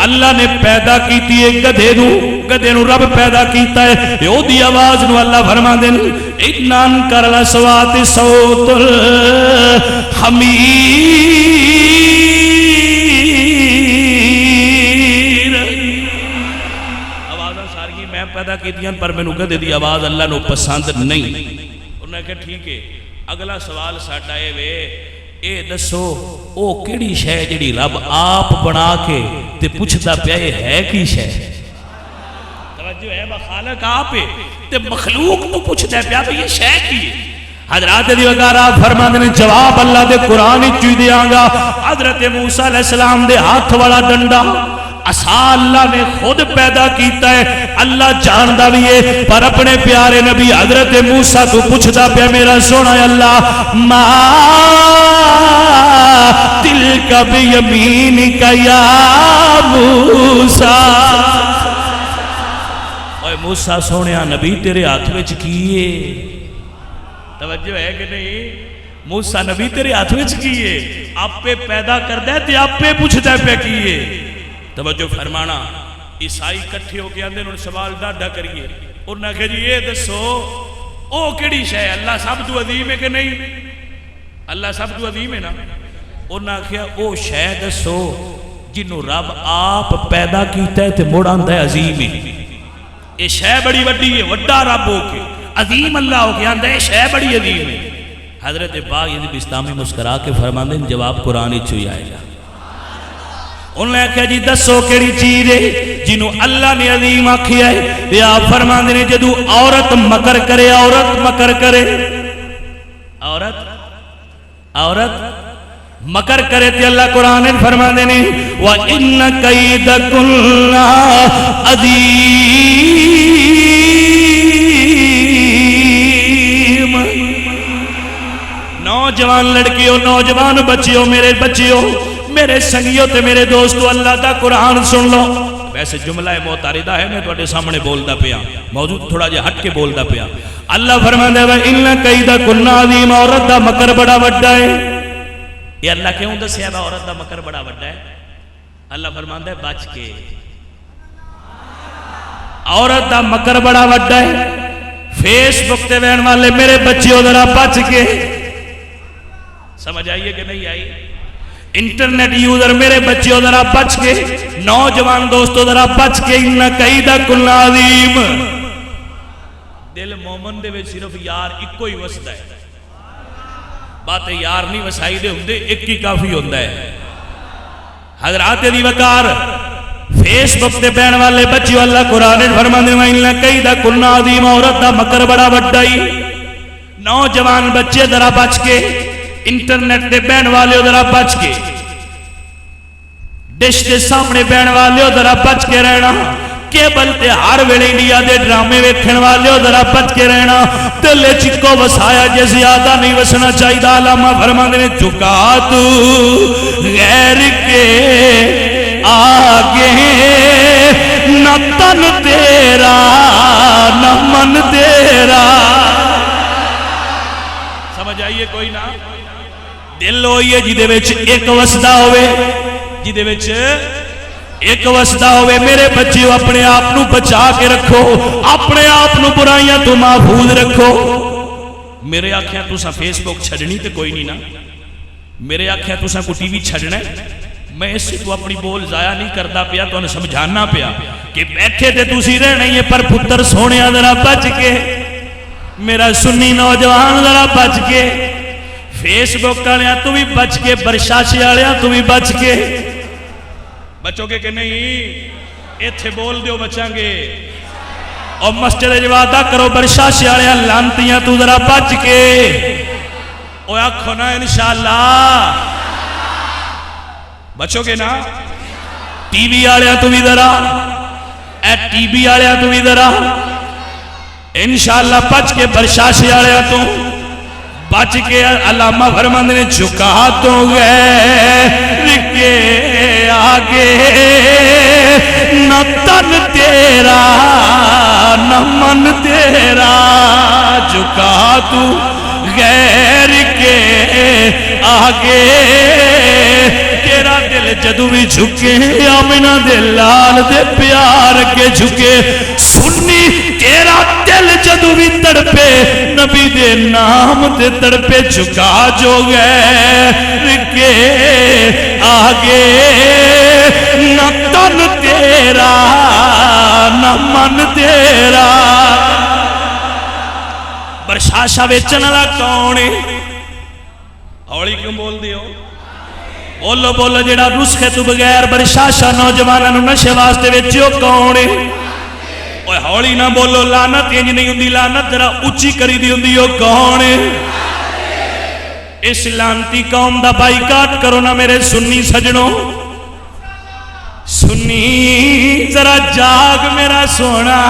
اللہ نے پیدا کیتی ہے گدھے نو رب پیدا کیتا ہے. یو دی آواز نو اللہ فرما دینے انان کر لسوات صوت الحمیر. آوازاں ساری میں پیدا کیتیاں پر میں نو گدھے دی آواز اللہ نو پسند نہیں. انہوں نے کہا ٹھیک ہے اگلا سوال ساڈا اے وے اے دسو او کیڑی شے جڑی رب آپ بنا کے تے پوچھدا پیا ہے کی شے؟ توجہ ہے خالق آپ ہے تے مخلوق تو پوچھدا پیا یہ شے کی ہے. حضرات دی وغیرہ فرماندے نے جواب اللہ دے قرآن وچ دیاں گا. حضرت موسیٰ علیہ السلام دے ہاتھ والا ڈنڈا عصا اللہ نے خود پیدا کیتا ہے. اللہ جاندا بھی ہے پر اپنے پیارے نبی حضرت موسیٰ تو پوچھدا پیا میرا سونا اللہ ما تلک بیمینک یا موسیٰ. اوے موسیٰ سونیا نبی تیرے ہاتھ وچ کیے؟ توجہ ہے کہ نہیں؟ موسیٰ نبی تیرے ہاتھ وچ کیے؟ آپ پہ پیدا کردہ ہے تے آپ پہ پوچھدا پہ کیے. توجہ فرمانا. عیسائی کٹھے ہو کے آندے انہوں نے سوال ڈاڈا کریے. انہوں نے کہا جی یہ دسو او کیڑی شے ہے اللہ سب تو عظیم ہے کہ نہیں؟ اللہ سب تو عظیم ہے نا. انہوں نے کہا او شے دسو جنہوں رب آپ پیدا کیتا ہے تے مڑ آندا ہے عظیم ہے. یہ شے بڑی وڈی ہے وڈا رب ہو کے عظیم اللہ ہو کے آندا ہے شے بڑی عظیم ہے. حضرت باغ بستامی مسکرا کے فرماندے جواب قرآن وچ ہی آئے گا. انہیں آخیا جی دسو کیڑی چیز ہے جنہوں اللہ نے عظیم آکھیا ہے؟ یا فرماندے نے جدو عورت مکر کرے، عورت مکر کرے، عورت مکر کرے تے اللہ قرآن میں فرماندے نے وَإِنَّ كَيْدَكُنَّ عَظِيمٌ۔ نوجوان لڑکیوں، نوجوان بچیوں، میرے بچیوں، میرے سنگیوں تے میرے دوستو، اللہ دا قرآن سن لو۔ ویسے جملہ معترضہ ہے، میں تواڈے سامنے بولدا پیا، موضوع تھوڑا جہا ہٹ کے بولدا پیا۔ اللہ فرماندا ہے وَإِنَّ كَيْدَكُنَّ عَظِيمٌ، عورت دا مکر بڑا وڈا ہے۔ یہ اللہ کیوں دسیا ہے عورت دا مکر بڑا وڈا ہے؟ اللہ فرماندا ہے بچ کے، عورت دا مکر بڑا وڈا ہے۔ فیس بک تے وین والے میرے بچیوں ذرا بچ کے، سمجھ آئیے کہ نہیں آئی؟ انٹرنیٹ یوزر میرے بچیوں ذرا بچ کے، نوجوان دوستوں ذرا بچ کے، ان کیدکن عظیم۔ دل مومن دے وچ صرف یار ایک ہی وسدا ہے، بات یار نہیں وسائی دے ہوندے، ایک ہی کافی ہوندا ہے۔ حضرات دی وقار فیس بک تے بہن والے بچیوں، اللہ قرآن فرماندے ہیں ان کیدکن عظیم، عورت دا مکر بڑا وڈا ہے۔ نوجوان بچے ذرا بچ کے، انٹرنیٹ دے بہن والے ذرا بچ کے، ڈش دے سامنے بہن والے ذرا بچ کے رہنا، کیبل تے ہر ویلے انڈیا دے ڈرامے ویکھن والے ذرا بچ کے رہنا۔ دل چکو وسایا جے زیادہ نہیں وسنا چاہیے۔ علامہ فرماندے نے جھکا تو غیر کے آگے، نہ تن تیرا نہ من تیرا۔ سمجھ آئیے کوئی نہ؟ دل ہوئیے جی دے وچ ایک وسدا ہوئے، جی دے وچ ایک وسدا ہوئے۔ میرے بچیو اپنے آپ نو بچا کے رکھو، اپنے آپ نو برائیاں تو محفوظ رکھو۔ میرے آکھیا تساں فیس بک چھڑنی تے کوئی نہیں نا، میرے آکھیا تساں کو ٹی وی چھڑنا ہے، میں اس سے تو اپنی بول ضائع نہیں کرتا پیا، تو انہیں سمجھانا پیا کہ بیٹھے تے تسی رہنا ہی ہے، پر پتر سونے ذرا بچ کے، میرا سنی نوجوان ذرا بچ کے، فیس بک والے تو بھی بچ کے، برشاشے والے تو بھی بچ کے۔ بچو گے کہ نہیں؟ ایتھے بول دیو بچاں گے، اور مسجد وعدہ کرو برشاشے والے لانتیاں تو ذرا بچ کے، او آکھو نا انشاءاللہ بچو گے نا۔ ٹی وی والے تو بھی ذرا، اے ٹی وی والے تو بھی ذرا انشاءاللہ بچ کے، برشاشے والے تو بچ کے۔ علامہ فرماندے نے جھکا تو غیر کے آگے، نہ تن تیرا نہ من تیرا۔ جھکا تو غیر کے آگے، تیرا دل جدو بھی جھکے، آمنہ دے لال دے پیار کے جھکے۔ سنی تیرا دل جدو بھی تڑپے، نبی دے نام دے تڑپے۔ جھکا جو غیر کے آگے، نہ تن تیرا نہ من تیرا۔ برشاشا ویچن والا کون ہے؟ ہولی کیوں بول دیو؟ بولو بولو، جڑا نسخے تو بغیر برشاشا نوجوانوں نشے واسطے ویچیو کون ہے؟ اوہ ہولی نہ بولو، لعنت انج نہیں ہوندی، لعنت ذرا اونچی کری دی ہوندی، او کون ہے؟ اس لعنتی قوم دا بائیکاٹ کرو نا میرے سنی سجنوں۔ سنی ذرا جاگ میرا سونا،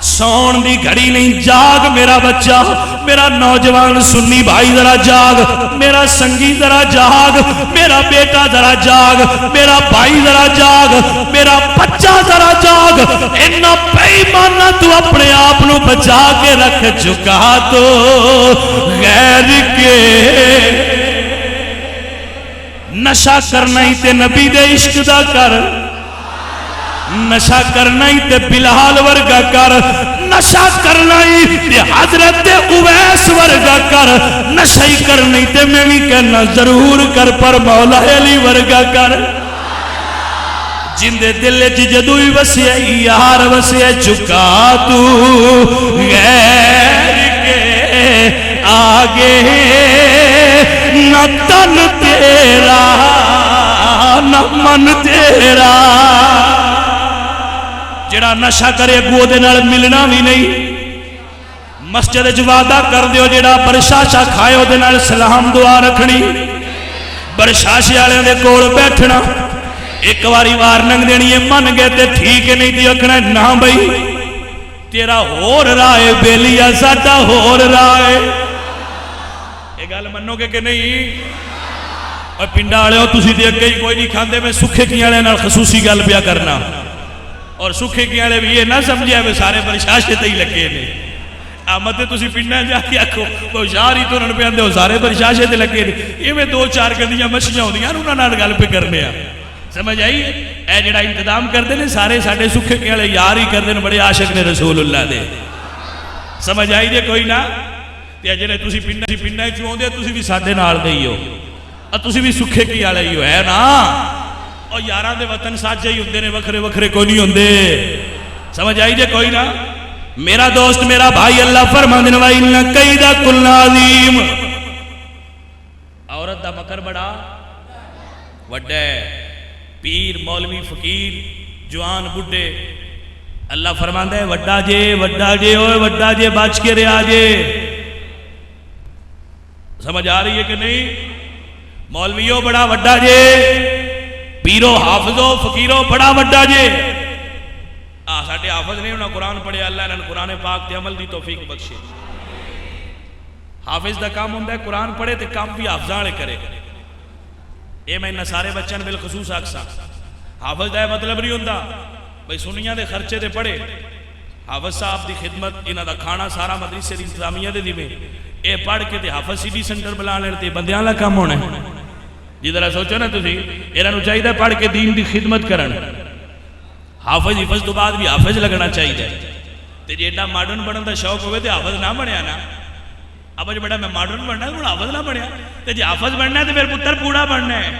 سون دی گھڑی نہیں، جاگ میرا بچہ، میرا نوجوان سنی بھائی ذرا جاگ، میرا سنگی ذرا جاگ، میرا بیٹا ذرا جاگ، میرا بھائی ذرا جاگ، میرا بچہ ذرا جاگ۔ انہا پیمانہ تو اپنے آپ نو بچا کے رکھ چکا تو غیر کے نشہ کرنا ہی تے نبی دے عشق دا کر، نشہ کرنا ہی تے بلال ورگا کر، نشہ کرنا ہی تے حضرت اویس ورگا کر، نشہ ہی کرنا ہی تے میں بھی کہنا ضرور کر، پر مولا علی ورگا کر۔ جن دے دل جدوی وسیع یار وسیع، چکا تو غیر کے آگے، نہ تن تیرا من تیرا جڑا نشہ کرے اگو دے نال ملنا بھی نہیں مسجد وچ وعدہ کر دیو جڑا برشاشا کھائے او دے نال سلام دعا رکھنی برشاشے والے دے کول بیٹھنا ایک واری وارننگ دینی ہے من گئے تے ٹھیک ہے نہیں تے آکھنا نہ بھئی تیرا ہور رائے بیلیا ساڈا ہور رائے یہ گل منو گے کہ نہیں اور پنڈا والے ہو تسی تے اگے ہی کوئی نہیں کھاندے میں سکھے کی والے نال خصوصی گل پیا کرنا اور سکھے کی والے بھی یہ نہ سمجھیا میں سارے برشاشے تے ہی لگے نے آمدے تسی پنڈا جا کے آکھو وہ شہر ہی تورن پہ آندے ہو سارے برشاشے تے لگے نے یہ میں دو چار گندیاں مچھیاں ہوندیاں انہاں نال گل پہ کرنے آ سمجھ آئی اے جڑا انتظام کرتے ہیں سارے ساڑھے سکھے کے والے یار ہی کرتے ہیں بڑے عاشق نے رسول اللہ دے سمجھ آئی جے کوئی نہ تے جڑے تسی پنڈا ہی چوں دے تسی بھی ساڈے نال دے ہی ہو اور تسی بھی سکھے کی والے ہی ہو ہے نا اور یاراں دے وطن ساجے ہی ہوندے نے وکھرے وکھرے کوئی نہیں ہوندے سمجھ آئی جے کوئی نہ میرا دوست میرا بھائی اللہ فرماندے نے وَإِنَّ كَيْدَ كُلٍّ عَظِيمٌ عورت دا مکر بڑا وڈا ہے پیر مولوی فقیر جوان بڈھے اللہ فرماندہ ہے وڈا جے اوے وڈا جے بچ کے رہا جے سمجھ آ رہی ہے کہ نہیں مولویوں بڑا وڈا جے پیرو حافظو فقیرو بڑا وڈا جے ساڈے حافظ نے انہاں قرآن پڑھے اللہ انہاں قرآن پاک تے عمل دی توفیق بخشے حافظ دا کام ہوندہ ہے قرآن پڑھے تے کام بھی حافظاں والے کرے اے میں انہاں سارے بچن بالخصوص آکساں حافظ دا مطلب نہیں ہوندہ بھئی سنیاں دے خرچے دے پڑھے حافظ صاحب دی خدمت انہاں دا کھانا سارا مدرسے دی انتظامیہ دے دیوے اے پڑھ کے تے حافظ سی ڈی سنٹر بلا لیتے بندیاں لا کام ہونا ہے جدھر سوچو نا تسی انہاں نو چاہیے پڑھ کے دین دی خدمت کرن حافظ تو بعد بھی حافظ لگنا چاہیے تے جیڑا ماڈرن بنن دا شوق ہوئے تے حافظ نہ بنیا نا اب جو بڑا میں ماڈرن بننا ہے حافظ نہ بنیا تے جی حافظ بننا ہے تو پھر پتر پوڑا بننا ہے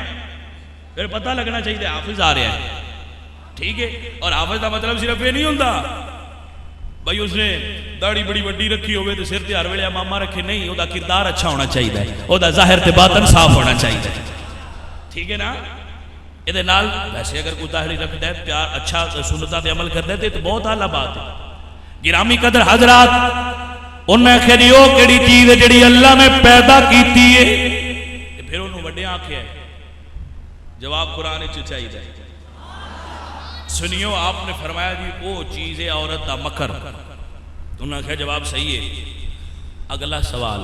پھر پتہ لگنا چاہیے حافظ آ رہا ہے ٹھیک ہے اور حافظ دا مطلب صرف یہ نہیں ہوندہ بھائی اس نے داڑھی بڑی وڈی رکھی ہوئے تو سر تے ہر ویلے امامہ رکھے نہیں او دا کردار اچھا ہونا چاہیے او دا ظاہر تے باطن صاف ہونا چاہیے ٹھیک ہے نا یہ نال ویسے اگر کوئی داڑھی رکھتا ہے پیار اچھا سنتاں تے عمل کرتا ہے تو بہت اعلیٰ بات ہے گرامی قدر حضرات انہیں کہی وہ کیڑی چیز ہے جڑی اللہ نے پیدا کیتی ہے پھر انہوں وڈے آنکھیں ہے جواب قرآن چاہیے سنیو آپ نے فرمایا جی وہ چیز ہے عورت دا مکر انہوں نے کہا جواب صحیح ہے اگلا سوال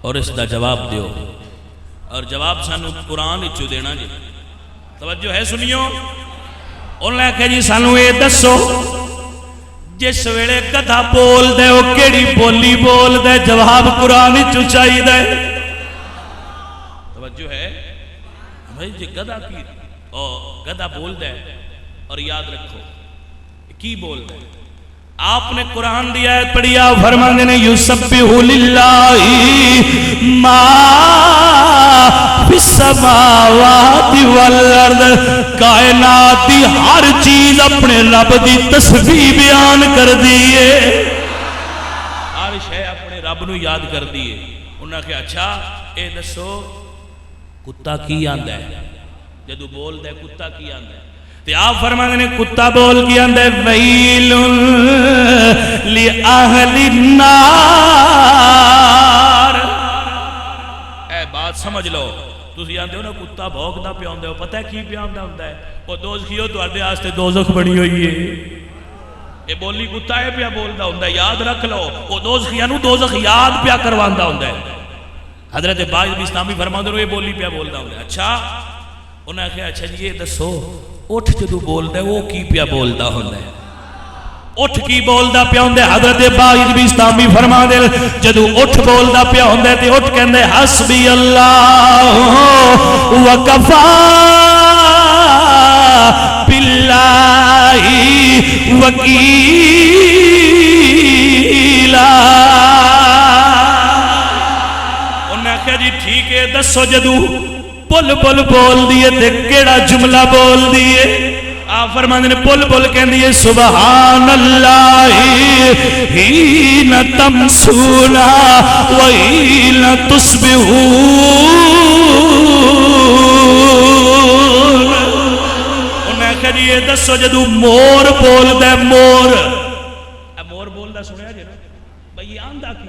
اور اس دا جواب دیو اور جواب سانو قرآن چو دینا جی توجہ ہے سنیو انہوں نے کہا جی سانو اے دسو جس ویلے گدھا بول دے او کیڑی بولی بول دے جواب قرآن چو چاہی دے توجہ ہے بھائی جی گدھا کی گدھا بول دے اور یاد رکھو کی بول دے آپ نے قرآن دی آیت پڑھیا فرمانے نے یسبح للہ ما فی السماوات والارض کائنات دی ہر چیز اپنے رب دی تسبیح بیان کر دیئے ہر شے اپنے رب نو یاد کر دیئے انہاں کہ اچھا اے دسو کتا کی آندہ ہے جدو بول دے کتا کی آندہ ہے تے آپ فرمانے نے کتا بول کی آندہ ہے ویل لِأَهْلِ النَّارِ اے بات سمجھ لو تُسی آندے ہو نا کتا بھوک دا پہ آندے ہو پتہ ہے کی پہ آندہ ہوندہ ہے وہ دوزخیو تو آردے آستے دوزخ بڑی ہوئی ہے اے بولی کتا ہے پہ بول دا ہوندہ ہے یاد رکھ لو وہ دوزخیانو دوزخ یاد پہ کرواندہ ہوندہ ہے حضرت باعث بھی اسلامی فرماندے ہو یہ بولی پہ بول دا ہوندہ ہے اچھا انہوں نے کہا اچھا جی یہ دسو اٹھ جدو بول دے وہ کی پیا بول دا ہوندہ ہے اٹھ کی بول دا پیا ہوندہ ہے حضرت باعث بھی اسلامی فرما دے جدو اٹھ بول دا پیا ہوندہ ہے تے اٹھ کہندے حسبی اللہ وکفا باللہ وکیلا انہوں نے کہا جی ٹھیک ہے دسو جدو پل پل بول دیئے تے کیڑا جملہ بول دیئے آپ فرمانے نے پل پل کہن دیئے سبحان اللہ ہین تمسونا وہین تصبحون جی یہ دسو جدو مور بولدا ہے مور بولدا سنیا جی نا بھئی یہ آندا کی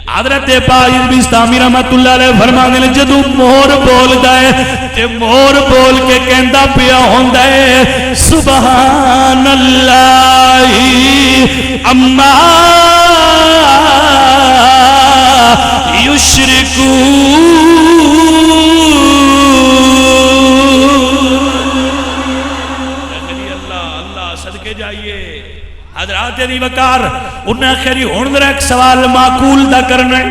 حضرت پاک بستامی رحمت اللہ علیہ فرماندے نے جدو مور بولدا ہے تے مور بول کے کہندا پیا ہوندا ہے سبحان اللہ اما یشرکون حضرات دی وقار انہیں آخری ہون در ایک سوال معقول دا کرنا ہے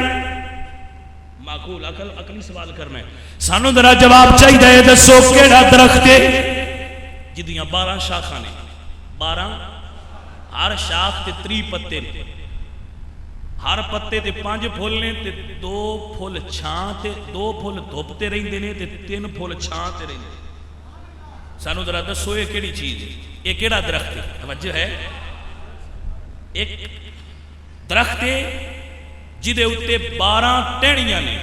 معقول عقلی سوال کرنا ہے سانو درہ جواب چاہی دے دسو کیڑا درخت ہے جدیاں 12 شاخاں نے 12 ہر شاخ تے 3 پتے نے ہر پتے تے 5 پھول نے تے 2 پھول چھاں تے 2 پھول دھوپتے رہندے نے تے 3 پھول چھاں تے رہندے سانو درہ دسو یہ کیڑی چیز ہے یہ کیڑا درخت ہے توجہ ہے ایک درخت ہے جدے اتے 12 ٹہنیاں نے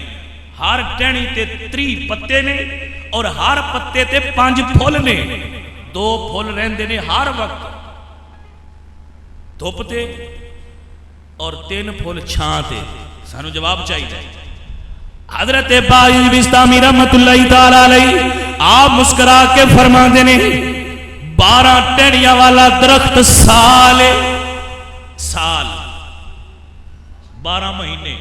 ہر ٹہنی تے 3 پتے نے اور ہر پتے تے 5 پھول نے 2 پھول رہندے نے ہر وقت دھوپتے اور 3 پھول چھاں تے سانو جواب چاہیے حضرت بائی بستامی رحمت اللہ تعالی علیہ آپ مسکرا کے فرما دینے 12 ٹہنیاں والا درخت سال 12 مہینے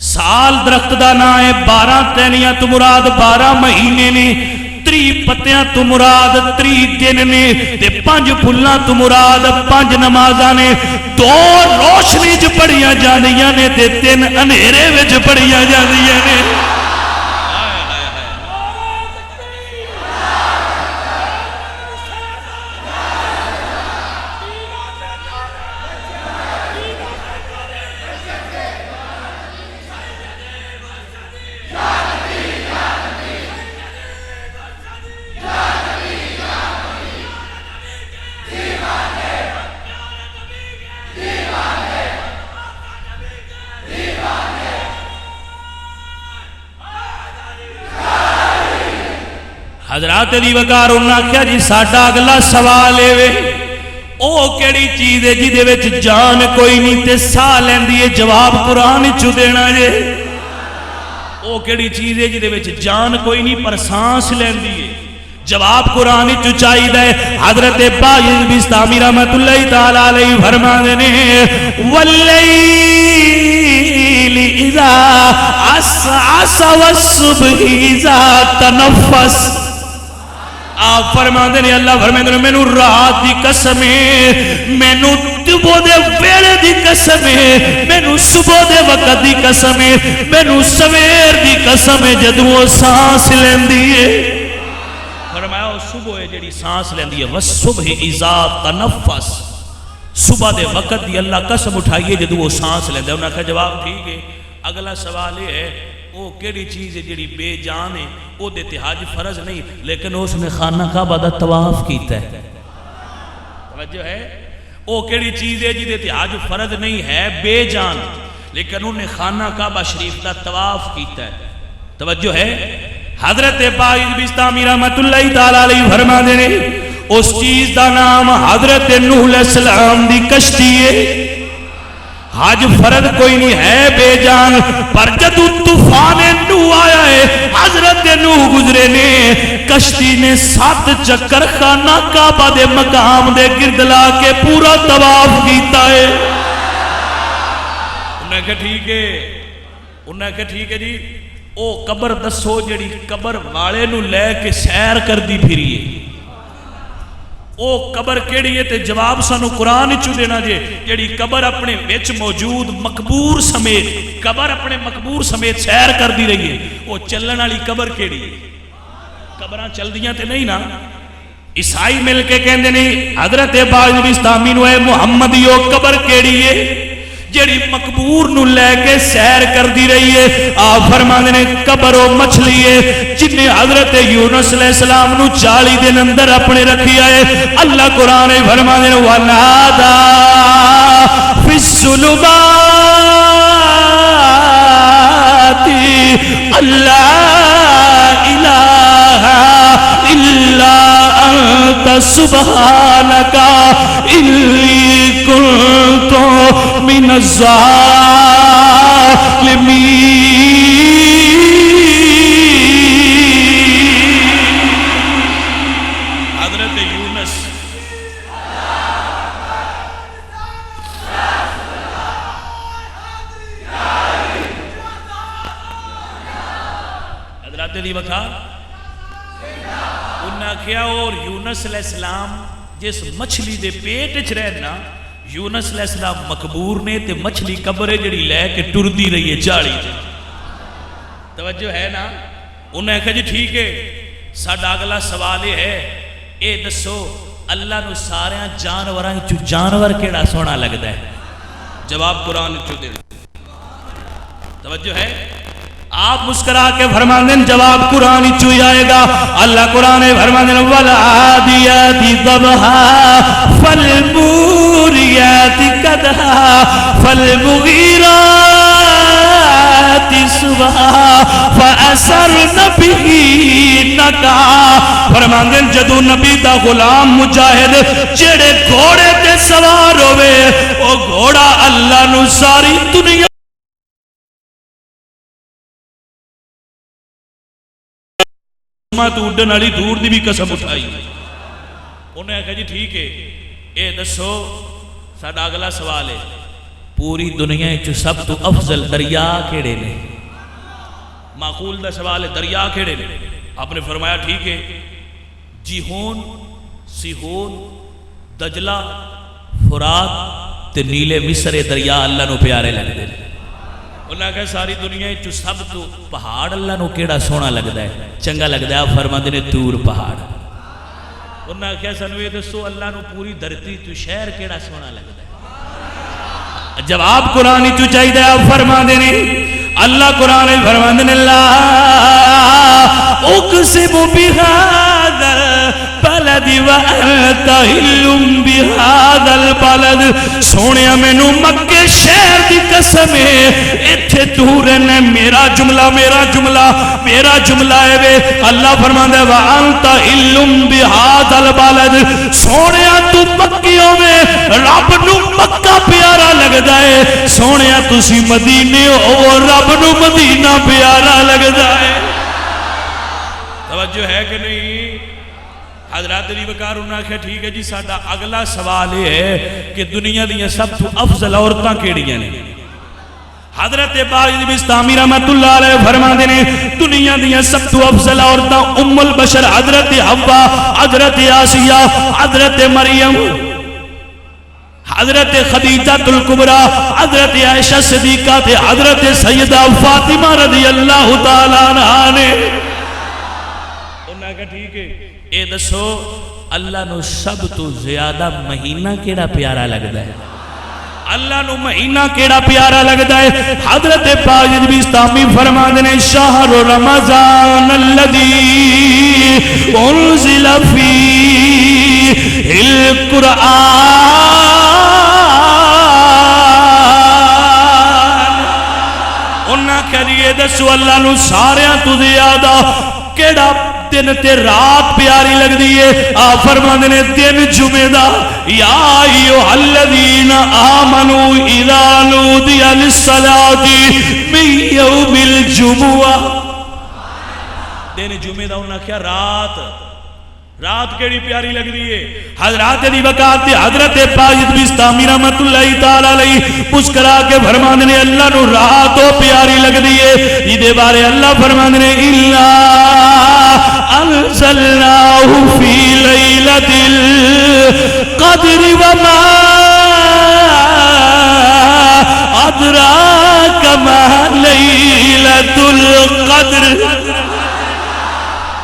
سال درخت دا نا ہے 12 ٹہنیاں تو مراد 12 مہینے نے 3 پتیاں تو مراد 3 دن نے تے 5 پھلاں تو مراد 5 نمازاں نے 2 روشنی چ پڑھیاں جاندیاں نے تے 3 اندھیرے وچ پڑھیاں جاندیاں نے حضرات دی وقار انہاں کیا جی ساڈا اگلا سوال ہے او کیڑی چیز ہے جدے وچ جان کوئی نہیں تے ساہ لیندی ہے جواب قرآن چ دینا جے او کیڑی چیز ہے جدے وچ جان کوئی نہیں پر سانس لیندی ہے جواب قرآن چ چاہیدا ہے حضرت بائی بستامی رحمت اللہ تعالی علیہ فرماندے نے واللیل اذا عسعس والصبح اذا تنفس آپ فرماندے نے اللہ فرماندے نے مینوں رات دی قسم ہے مینوں صبح دے ویلے دی قسم ہے مینوں صبح دے وقت دی قسم ہے مینوں سویر دی قسم ہے جدوں سانس لیندی ہے فرمایا او صبح ہے جڑی سانس لیندی ہے والصبح اذا تنفس صبح دے وقت دی اللہ قسم اٹھائیے جدوں وہ سانس لیندا انہاں کا جواب ٹھیک ہے اگلا سوال یہ ہے وہ کیڑی چیز ہے جڑی بے جان ہے وہ دیتے حج فرض نہیں لیکن اس نے خانہ کعبہ دا طواف کیتا ہے توجہ ہے وہ کیڑی چیز ہے جی دیتے حج فرض نہیں ہے بے جان لیکن انہوں نے خانہ کعبہ شریف دا طواف کیتا ہے توجہ ہے حضرت بائی بستامی رحمت اللہ تعالی علیہ فرما دینے اس چیز دا نام حضرت نوح علیہ السلام دی کشتی ہے حج فرض کوئی نہیں ہے بے جان پر جدو طوفان نوح آیا ہے حضرت نوح گزرے نے کشتی نے 7 چکر خانہ کعبہ دے مقام دے گرد لا کے پورا طواف کیتا ہے انہیں کہا ٹھیک ہے جی او قبر دسو جڑی قبر والے نو لے کے سیر کر دی پھریے او قبر کیڑی ہے تے جواب سانو قرآن چو دینا جے جڑی قبر اپنے وچ موجود مقبور سمیت قبر اپنے مقبور سمیت سیر کر دی رہی ہے او چلن والی قبر کیڑی ہے قبراں چل دیاں تے نہیں نا عیسائی مل کے کہندے نہیں حضرت باج بستامی نو اے محمدیو قبر کیڑی ہے جڑی مقبور نو لے کے سیر کر دی رہی ہے آپ فرماندے نے قبر و مچھلی ہے جن نے حضرت یونس علیہ السلام نو 40 دن اندر اپنے رکھی آئے اللہ قرآن فرماندے نے وَنَادَا فِي الظُّلُمَاتِ اللَّا إِلَٰهَ إِلَّا أَنْتَ انت سبحانک انی کنت من الظالمین۔ حضرت یونس حضرت دی بکھا انہاں کیا، اور یونس علیہ السلام جس مچھلی دے پیٹ چ رہنا، یونس علیہ السلام مقبور نے تے مچھلی قبرے جڑی لے کے ٹردی رہی ہے چاڑی جی، توجہ ہے نا؟ انہوں نے کہا جی ٹھیک ہے، ساڈا اگلا سوال یہ ہے، اے دسو اللہ نو سارے جانوراں چ جانور کیڑا سونا لگدا ہے؟ جواب قرآن چ دے، توجہ ہے؟ آپ مسکرا کے فرماندیں جواب قرآن چوئی آئے گا۔ اللہ قرآن فرماندیں وَالْعَادِيَاتِ ضَبْحًا فَالْمُورِيَاتِ قَدْحًا فَالْمُغِيرَاتِ صُبْحًا فَأَثَرْنَ بِهِ نَقْعًا۔ فرماندیں جدو نبی دا غلام مجاہد جڑے گھوڑے تے سوار ہوئے، وہ گھوڑا اللہ نو ساری دنیا تو اڈن والی دور دی بھی قسم اٹھائی۔ انہوں نے کہا جی ٹھیک ہے، اے دسو ساڈا اگلا سوال ہے، پوری دنیا چ سب تو افضل دریا کیڑے نے؟ معقول دا سوال ہے، دریا کیڑے نے؟ آپ نے فرمایا ٹھیک ہے، جیہون، سیہون، دجلہ، فرات تے نیلے مصر دریا اللہ نو پیارے لگتے ہیں۔ انہوں نے کہا ساری دنیا چو سب تو پہاڑ اللہ نو کیڑا سونا لگتا ہے، چنگا لگتا ہے؟ آپ فرماندے نے تور پہاڑ۔ انہوں نے کہا سنو یہ دسو اللہ نو پوری دھرتی تو شہر کیڑا سونا لگتا ہے؟ جواب قرآن چو چاہیے آپ فرماندے نے، اللہ قرآن فرماندے نے لا اقسم بہذا البلد وانت حل بہذا البلد۔ سونیا مینو مکے شہر دی قسم ہے، ایتھے تو رہنا، میرا جملہ میرا جملہ میرا جملہ ہے وے۔ اللہ فرماندا ہے وانت حل بہذا البلد، سونیا تو مکیوں میں رب نو مکہ پیارا لگدا ہے، سونیا تسی مدینے ہو رب نو مدینہ پیارا لگدا ہے۔ توجہ ہے کہ نہیں؟ حضرات علی وقار انہوں نے کہا ٹھیک ہے جی ساڈا اگلا سوال یہ ہے کہ دنیا دیاں سب تو افضل عورتاں کیڑیاں نے؟ حضرت باجد بستامی رحمت اللہ علیہ فرماندے نے دنیا دیاں سب تو افضل عورتاں ام البشر حضرت حوا، حضرت آسیہ، حضرت مریم، حضرت خدیجہ الکبریٰ، حضرت عائشہ صدیقہ تے حضرت سیدہ فاطمہ رضی اللہ تعالیٰ عنہ نے۔ انہوں نے کہا ٹھیک ہے، اے دسو اللہ نو سب تو زیادہ مہینہ کیڑا پیارا لگتا ہے؟ اللہ نو مہینہ کیڑا پیارا لگتا ہے؟ حضرت باجد بستامی فرماندے نے شہر رمضان الذی انزل فیہ القرآن۔ انہاں کہیے دسو اللہ نو ساریاں تو زیادہ کیڑا دن تے رات پیاری لگ دیئے؟ آپ فرماندے نے دن جمعہ دا، یا ایوہ الذین آمنوا اذا نودی للصلاۃ من یوم الجمعہ۔ دن جمعہ دا انہاں کیا رات، رات کیڑی پیاری لگ دیئے؟ حضرات دی وقات حضرت باجد بستامی رحمت اللہ تعالیٰ علیہ مسکرا کے فرماندے نے اللہ نو رات ہو پیاری لگ دیئے۔ یہ دے بارے اللہ فرماندے نے اِلَّا انزلناہ فی لیلۃ القدر وما ادراک ما لیلۃ القدر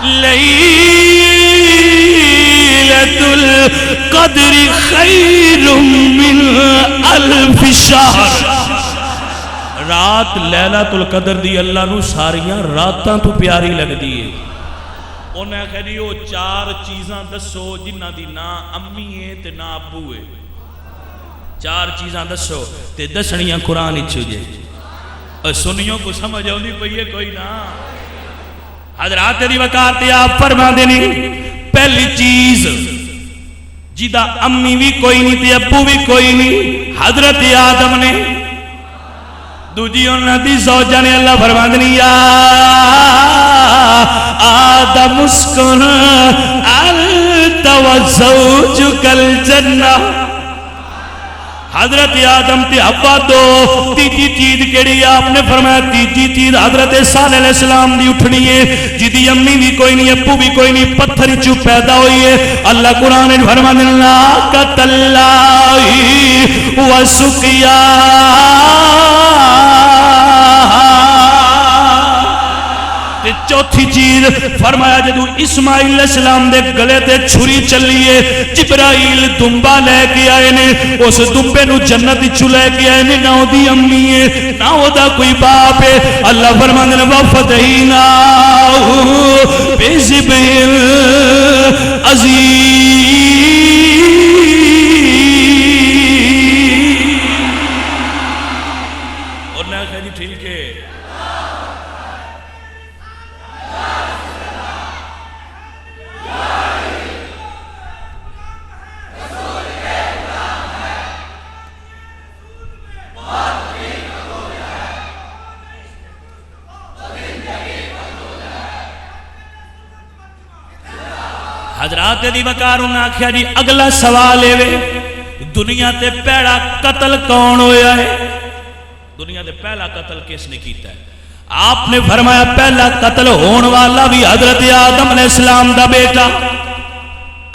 لیلۃ القدر خیر من الف شہر۔ رات لیلۃ القدر دی اللہ نو ساریاں راتاں تو پیاری لگ دیئے۔ انہیں کہا جی وہ چار چیزاں دسو جنہ دی نہ امی ہے تے نہ ابو ہے، چار چیزاں دسو تے دسنیاں قرآن اچھو جے۔ سنیوں کو سمجھ ہوندی پئی ہے کوئی نہ؟ حضرات دی وقات آپ فرما دینے پہلی چیز جدا امی بھی کوئی نہیں تے ابو بھی کوئی نہیں، حضرت آدم نے دوجی انہاں دی زوجہ نے اللہ فرماندنی یا آدم اسکن انت وزوجک الجنہ، حضرت آدم تے حوا دو، تیجی چیز کیڑی آپ نے فرمایا تیجی چیز حضرت صالح علیہ السلام دی اٹھنی ہے، جدی امی بھی کوئی نہیں ابو بھی کوئی نہیں، پتھر چو پیدا ہوئی ہے۔ اللہ قرآن نے فرمایا ناقۃ اللہ وسقیاہا، چوتھی چیز فرمایا جدو اسماعیل علیہ السلام دے گلے تے چھری چلیے، جبرائیل دنبا لے کے آئے نے، اس دنبے نو جنت چو لے کے آئے نے، نہ او دی امی ہے نہ او دا کوئی باپ ہے۔ اللہ فرماندے نے وَفَدَيْنَاهُ بِذِبْحٍ عَظِیمٍ، اور نہ کہا جی ٹھیک ہے حضرات دی وقار انہاں آکھیا جی اگلا سوال ہے دنیا تے پہلا قتل کون ہویا ہے؟ دنیا تے پہلا قتل کس نے کیتا ہے؟ آپ نے فرمایا پہلا قتل ہون والا بھی حضرت آدم علیہ السلام دا بیٹا،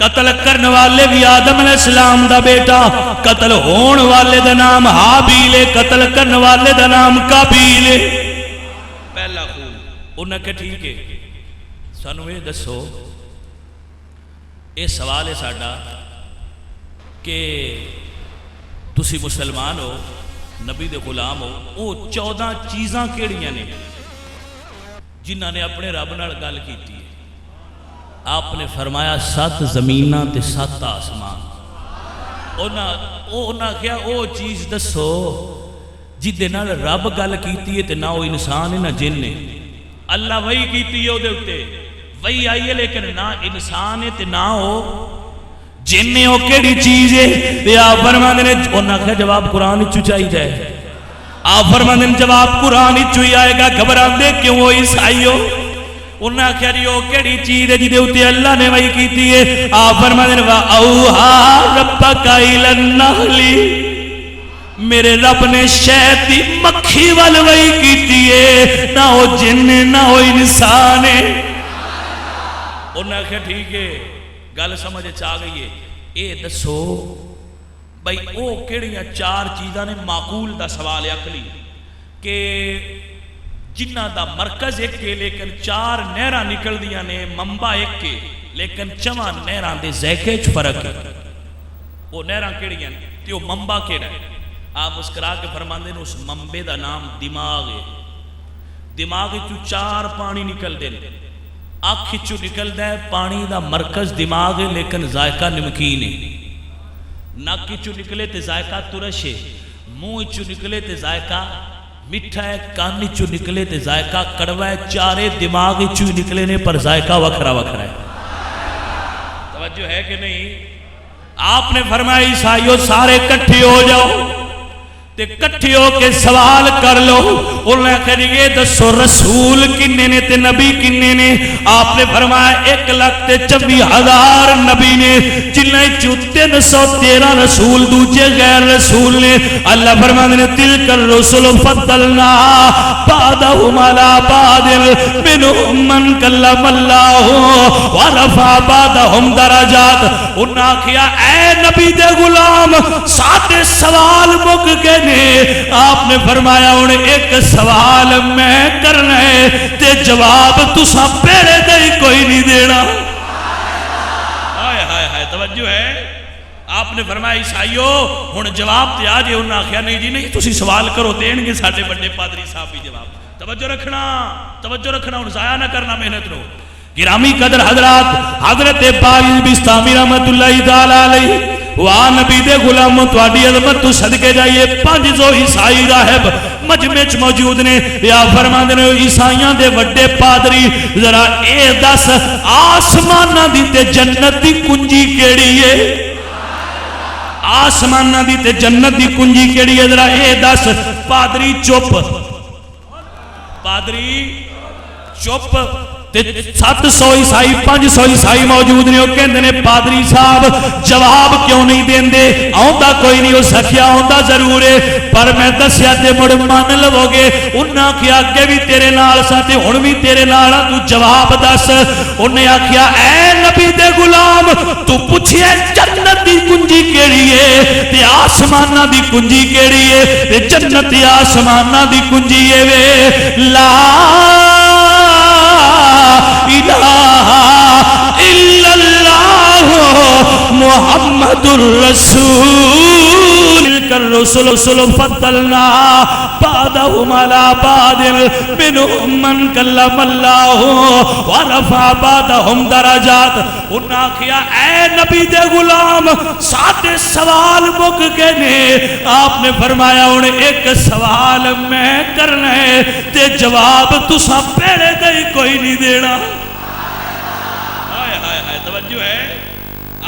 قتل کرنے والے بھی آدم علیہ السلام دا بیٹا، قتل ہون والے دا نام حابیل ہے، قتل کرنے والے دا نام قابیل ہے۔ پہلا خون انہاں کہ ٹھیک ہے سانو یہ دسو، یہ سوال ہے ساڈا کہ تسی مسلمان ہو، نبی دے غلام ہو، وہ 14 چیزاں کیڑیاں نے جنہاں نے اپنے رب نال گل کیتی ہے؟ آپ نے فرمایا 7 زمیناں تے 7 آسمان۔ انہاں کیا او چیز دسو جدے نال رب گل کیتی ہے تے نہ وہ انسان ہے نہ جن ہے، اللہ وہی کیتی ہے او دے اتے وہی آئی ہے، لیکن نہ انسان ہے تے نہ ہو جن ہو کیڑی چیز ہے؟ تے آپ فرماندے نے انہاں کہا جواب قرآن وچ چاہی جائے، آپ فرماندے نے جواب قرآن وچ ہی آئے گا، گھبراندے کیوں ہو عیسائی ہو؟ انہاں کہا جی او کیڑی چیز ہے جدے اتے اللہ نے وہی کیتی ہے؟ آپ فرماندے نے وَأَوْحَىٰ رَبَّكَ إِلَى النَّحْلِ، میرے رب نے شہد دی مکھی وال وہی کیتی ہے، نہ ہو جن نہ ہو انسان ہے۔ انہاں کہا ٹھیک ہے گل سمجھ چاہ گئی ہے، اے دسو بھائی او کیڑیاں 4 چیزاں نے؟ معقول دا سوال عقلی کہ جنہ دا مرکز ایک کے لیکن 4 نہراں نکل دیاں نے، منبع ایک کے لیکن 4 نہراں دے ذائقے چ فرق ہے۔ وہ نہراں کیڑیاں نے تے وہ منبع کیڑا ہے؟ آپ مسکرا کے فرماندے نے اس منبع دا نام دماغ ہے۔ دماغ چو 4 پانی نکل دے، آنکھ چو نکل دے پانی دا مرکز دماغ ہے لیکن ذائقہ نمکین ہے، ناک چو نکلے تے ذائقہ ترش ہے، منہ چو نکلے تے ذائقہ مٹھا ہے، کان چو نکلے تے ذائقہ کڑوا ہے، 4 دماغ چو نکلے نے پر ذائقہ وکھرا وکھرا ہے۔ توجہ ہے کہ نہیں؟ آپ نے فرمایا عیسائیوں سارے کٹھے ہو جاؤ تے کٹھے ہو کے سوال کر لو، انہوں نے کہا یہ دسو رسول کنے نے تے نبی کنے نے؟ آپ نے فرمایا 1,24,000 نبی نے، جنہیں 313 رسول دوجے غیر رسول نے۔ اللہ فرمانے نے تلک الرسل فضلنا بعضهم على بعض منهم من کلم اللہ ورفع بعضهم درجات۔ انہاں کیا اے نبی دے غلام ساتھ سوال مک کے آپ نے فرمایا انہیں ایک سوال میں کرنا ہے تے جواب تساں پیڑے دے کوئی نہیں دینا۔ ہائے ہائے ہائے توجہ ہے؟ آپ نے فرمایا عیسائیو ہن جواب تے آجے، انہاں آخیا نہیں جی نہیں تسی سوال کرو دین گے ساڈے بڑے پادری صاحب بھی جواب۔ توجہ رکھنا ہن ضائع نہ کرنا محنت رو۔ گرامی قدر حضرات، حضرت باعث بستامی رحمت اللہ تعالی علیہ وہاں نبی دے غلام تواڈی عظمت تو صدقے جائیے 500 عیسائی راہب مجمع چ موجود نے۔ یا فرماندے نے عیسائیاں دے وڈے پادری ذرا اے دس آسماناں دی تے جنت دی کنجی کیڑی ہے؟ آسمانہ دی تے جنت دی کنجی کیڑی ہے ذرا اے دس پادری چپ پادری چپ 700 عیسائی 500 عیسائی موجود نے وہ کہندے نے پادری صاحب جواب کیوں نہیں دیندے آوندا کوئی نہیں ہو سکیا آوندا ضرور ہے پر میں دسیا تے مڑ مان لو گے انہاں کیا اگے بھی تیرے نال سا تے ہن بھی تیرے نال تو جواب دس انہیں آکھیا اے نبی دے غلام تو پوچھئے جنت دی کنجی کیڑی ہے تے آسماناں دی کنجی کیڑی ہے تے جنت تے آسماناں دی کنجی ہے وے لا الہ الا اللہ محمد الرسول الرسول فضلنا بعدهم على بعض منهم من کلم اللہ ورفع بعدهم درجات انہاں کیا اے نبی دے غلام ساتے سوال مک گئے نے آپ نے فرمایا انہیں ایک سوال میں کرنا ہے تے جواب تساں پہلے دے کوئی نہیں دینا توجہ ہے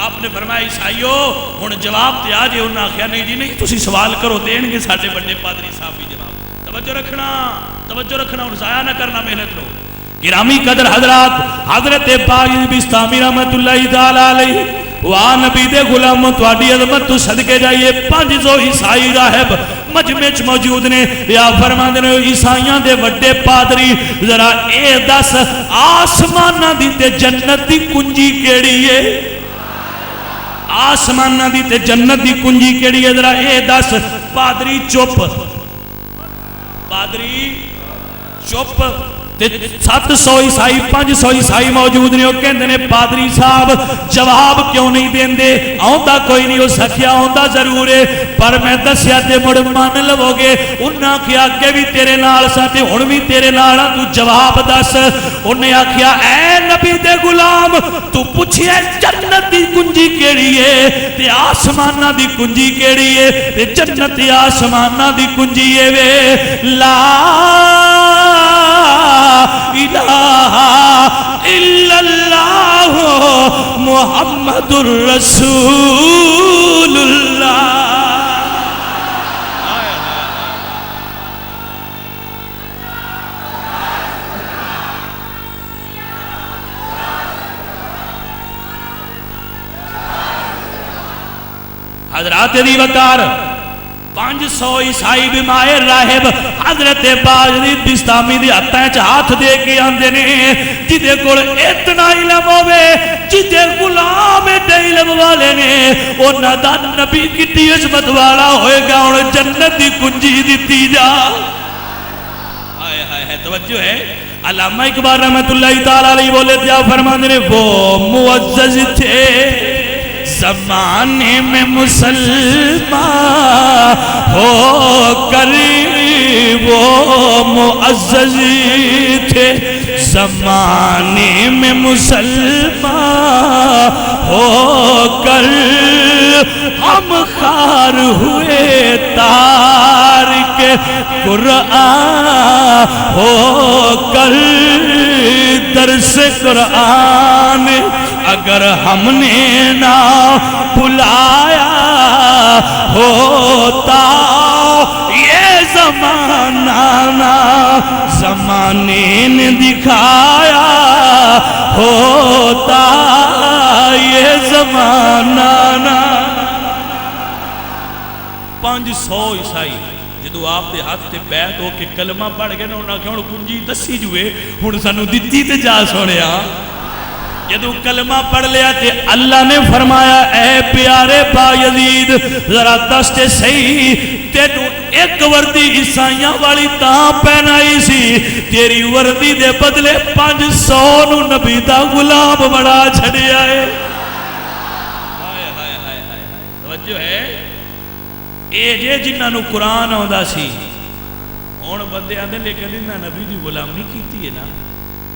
آپ نے فرمایا عیسائیو ہن جواب تے آ جے انہاں آخیا نہیں جی نہیں تسی سوال کرو دین گے ساڈے بڑے پادری صاحب بھی جواب توجہ رکھنا ہن ضائع نہ کرنا محنت نو گرامی قدر حضرات حضرت باقر بستامی رحمت اللہ تعالی علیہ وہاں نبی دے غلام تواڈی عظمت تو صدقے جائیے 500 عیسائی راہب مجمع وچ موجود نے یا فرماندے نے عیسائیاں دے وڈے پادری ذرا اے دس آسماناں دی تے جنت دی کنجی کیڑی ہے آسماناں دی تے جنت دی کنجی کیڑی ہے ذرا اے دس پادری چپ 700 عیسائی 500 عیسائی موجود نے وہ کہندے نے پادری صاحب جواب کیوں نہیں دیندے آوندا کوئی نہیں ہو سکیا آوندا ضرور ہے پر میں دسیا تے مڑ مان لو گے انہاں کیا اگے بھی تیرے نال سا تے ہن بھی تیرے نال تو جواب دس انہیں آکھیا اے نبی دے غلام تو پوچھئے جنت دی کنجی کیڑی ہے تے آسماناں دی کنجی کیڑی ہے تے جنت تے آسماناں دی کنجی ہے وے لا الہ الا اللہ محمد الرسول اللہ حضرات دی وقار 500 عیسائی بیمائے راہب حضرت باقر بستامی دی ہتھاں وچ ہاتھ دے کے آندے نے جدے کول اتنا علم ہوے جدے غلام تے علم والے نے انہاں دا نبی کتنی عظمت والا ہوئے گا ہن جنت دی کنجی دتی جا ہائے ہائے توجہ ہے علامہ اقبال رحمت اللہ تعالی علیہ بولے تھے فرماندے نے وہ معزز تھے زمانے میں مسلمان ہو کر وہ معزز تھے زمانے میں مسلمان ہو کر ہم خار ہوئے تارک قرآن ہو کر درس قرآن اگر ہم نے نہ بلایا ہوتا یہ زمانہ نہ زمانے نے دکھایا ہوتا یہ زمانہ نہ 500 عیسائی جدو آپ دے ہاتھ تے بیعت ہو کے کلمہ پڑھ گئے نا انہاں کہ ہن کنجی دسی جوئے ہن سانو دتی تے جا سونیا جدو کلمہ پڑھ لیا تے اللہ نے فرمایا اے پیارے با یزید ذرا دستے صحیح تینو ایک وردی عیسائیاں والی تاں پہنائی سی تیری وردی دے بدلے 500 نو نبی دا غلام بڑا چھڑیا ہے توجہ ہے اے جے جنہاں نو قرآن آندا سی ہن بندے آندے لیکن انہاں نبی دی غلامی کیتی ہے نا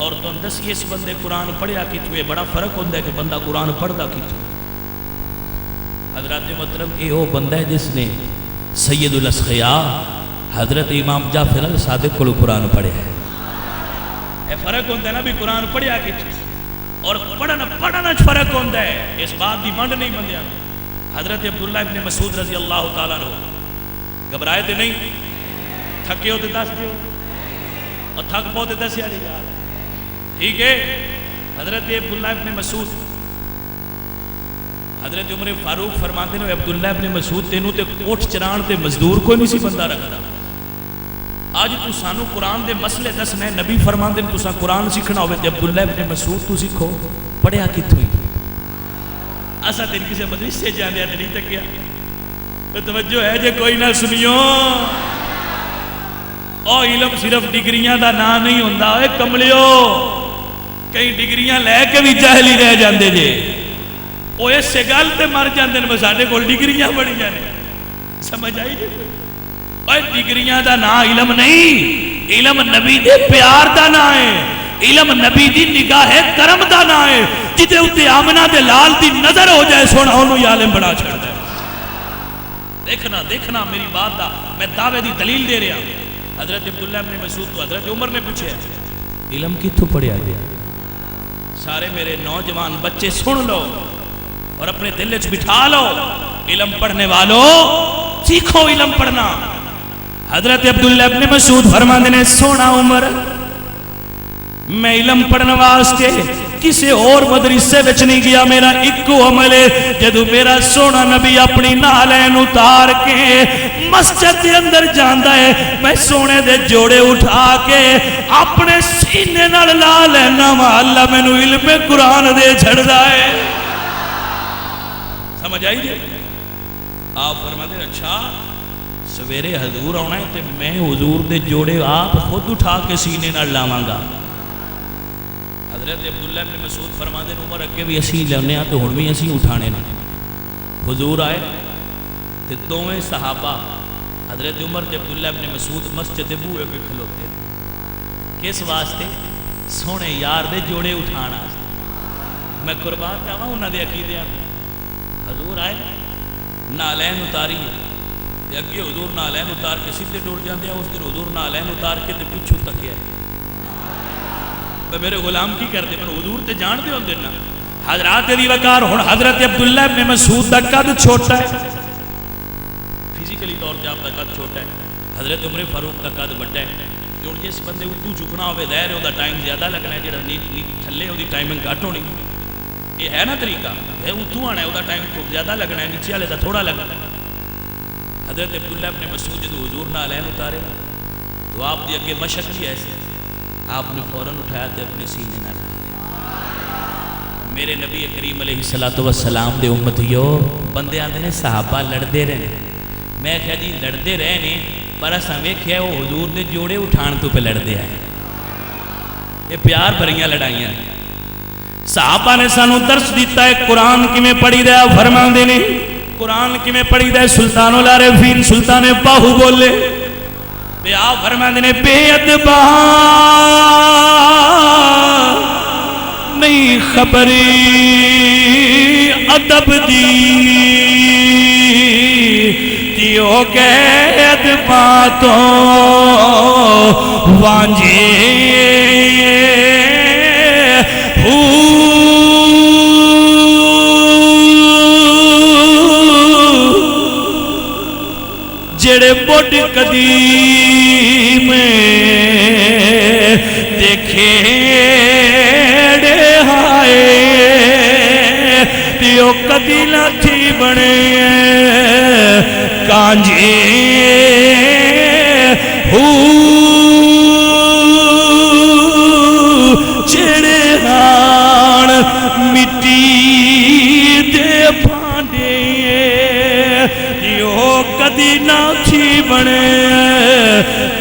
اور تو اندسی اس بندے قرآن پڑھیا کی تو یہ بڑا فرق ہوندہ ہے کہ بندہ قرآن پڑھدا کی تو حضرات مطلب اے وہ بندہ ہے جس نے سید الاسخیاء حضرت امام جعفر الصادق کو قرآن پڑھے ہے اے فرق ہوندہ ہے نا بھی قرآن پڑھیا کی تو اور پڑھنا فرق ہوندہ ہے اس بات دی منڈ نہیں بندیا حضرت عبداللہ ابن مسعود رضی اللہ تعالیٰ عنہ گھبرائے تھے نہیں؟ تھکے ہوتے دس دیو اور تھک پوتے دس یا نہیں یار ٹھیک ہے. حضرت عبداللہ ابن مسعود حضرت عمر فاروق فرماتے ہیں عبداللہ ابن مسعود تینوں تے کوٹھ چران تے مزدور کوئی نہیں سی بندہ رکھتا. آج تو سانو قرآن دے مسئلے دسنے نبی فرماندے نے تساں قرآن سیکھنا ہوئے تے عبداللہ ابن مسعود تو سیکھو. پڑھیا کتھوں ہی اسا دن کسے مدرسے جانے تے نہیں تکیا. توجہ ہے جے کوئی نہ سنیو او علم صرف ڈگریاں دا نام نہیں ہوندا. اے کملیو کئی ڈگریاں لے کے بھی جاہلی رہ جاندے جے او اس گل تے مر جاندے نے ساڈے کول ڈگریاں بڑیاں نے. سمجھ آئی جی؟ اے ڈگریاں دا نام علم نہیں, علم نبی دے پیار دا نام ہے, علم نبی دی نگاہ کرم دا نام ہے. جتے اتے آمنہ دے لال دی نظر ہو جائے سونا انہوں یہ عالم بڑا چھڑ جائے. دیکھنا دیکھنا میری بات دا میں دعوے دی دلیل دے رہا. حضرت عبداللہ ابن مسعود کو حضرت عمر نے پوچھے علم کتھوں پڑھیا گیا؟ سارے میرے نوجوان بچے سن لو اور اپنے دل وچ بٹھا لو, علم پڑھنے والوں سیکھو علم پڑھنا. حضرت عبداللہ ابن مسعود فرماندے نے سونا عمر میں علم پڑھنے واسطے کسے اور مدرسے وچ نہیں گیا. میرا ایک عمل ہے جدو میرا سونا نبی اپنی نالین اتار کے مسجد کے اندر جاندا ہے میں سونے دے جوڑے اٹھا کے اپنے سینے نال لا لینا وا. اللہ مینوں علم قرآن دے چھڑدا ہے. سمجھ آئی جی؟ آپ فرماتے ہیں اچھا سویرے حضور آنا ہے تو میں حضور دے جوڑے آپ خود اٹھا کے سینے نال لاواں گا. حضرت عبداللہ ابن مسعود فرماتے ہیں عمر اگے بھی اسی لینے ہیں تو ہن بھی اسی اٹھانے نا. حضور آئے تے دوویں صحابہ حضرت عمر تے عبداللہ ابن مسعود مسجد بوئے پہ کھلوتے ہیں. کس واسطے؟ سونے یار دے جوڑے اٹھانا. میں قربان جاواں انہاں دے عقیدے. حضور آئے نالین اتاری تے اگے حضور نالین اتار کے سیدھے ٹر جاندے ہیں. اس دن حضور نالین اتار کے تے پیچھے تکیا ہے. میرے غلام کی کرتے پر حضور تے جان دے ہوندے نا. حضرات دی وقار ہن حضرت عبداللہ ابن مسعود دا قد چھوٹا ہے, فزیکلی طور تے آپ دا قد چھوٹا ہے. حضرت عمر فاروق دا قد بڑا ہے. جو جس بندے اٹھو جھکنا ہوے ظاہر ہے او دا ٹائم زیادہ لگنا ہے, جڑا تھلے او دی ٹائمنگ گھٹ ہونی. یہ ہے نا طریقہ ہے اتو آنا ہے او دا ٹائم زیادہ لگنا ہے, نیچے والے دا تھوڑا لگنا ہے. حضرت عبداللہ ابن مسعود جدو حضور نالین اتارے تو آپ دی اگے مشق بھی ایسے آپ نے فوراً اٹھایا تے اپنے سینے نہ لایا. میرے نبی کریم علیہ السلام دے امتیو بندے آندے نے صحابہ لڑدے رہے. میں کہا جی لڑدے رہے نے پر اساں ویکھیا وہ حضور دے جوڑے اٹھان تو پہ لڑدے آئے. یہ پیار بھریاں لڑائیاں. صحابہ نے سانو درس دیتا ہے قرآن کیویں پڑھی دا. فرماندے نے قرآن کیویں پڑھی دا. سلطان العارفین سلطان باہو بولے بے آپ فرماندے نے بے ادبا نہیں خبری ادب دی دیو گئے ادبا تو وانجے جڑے بڑ قدیم دیکھے ہائے پیو کدی نہ تھی بنے کانجے جڑے ہان مٹی دے بھانڈے دیو کدی نہ تھی بنے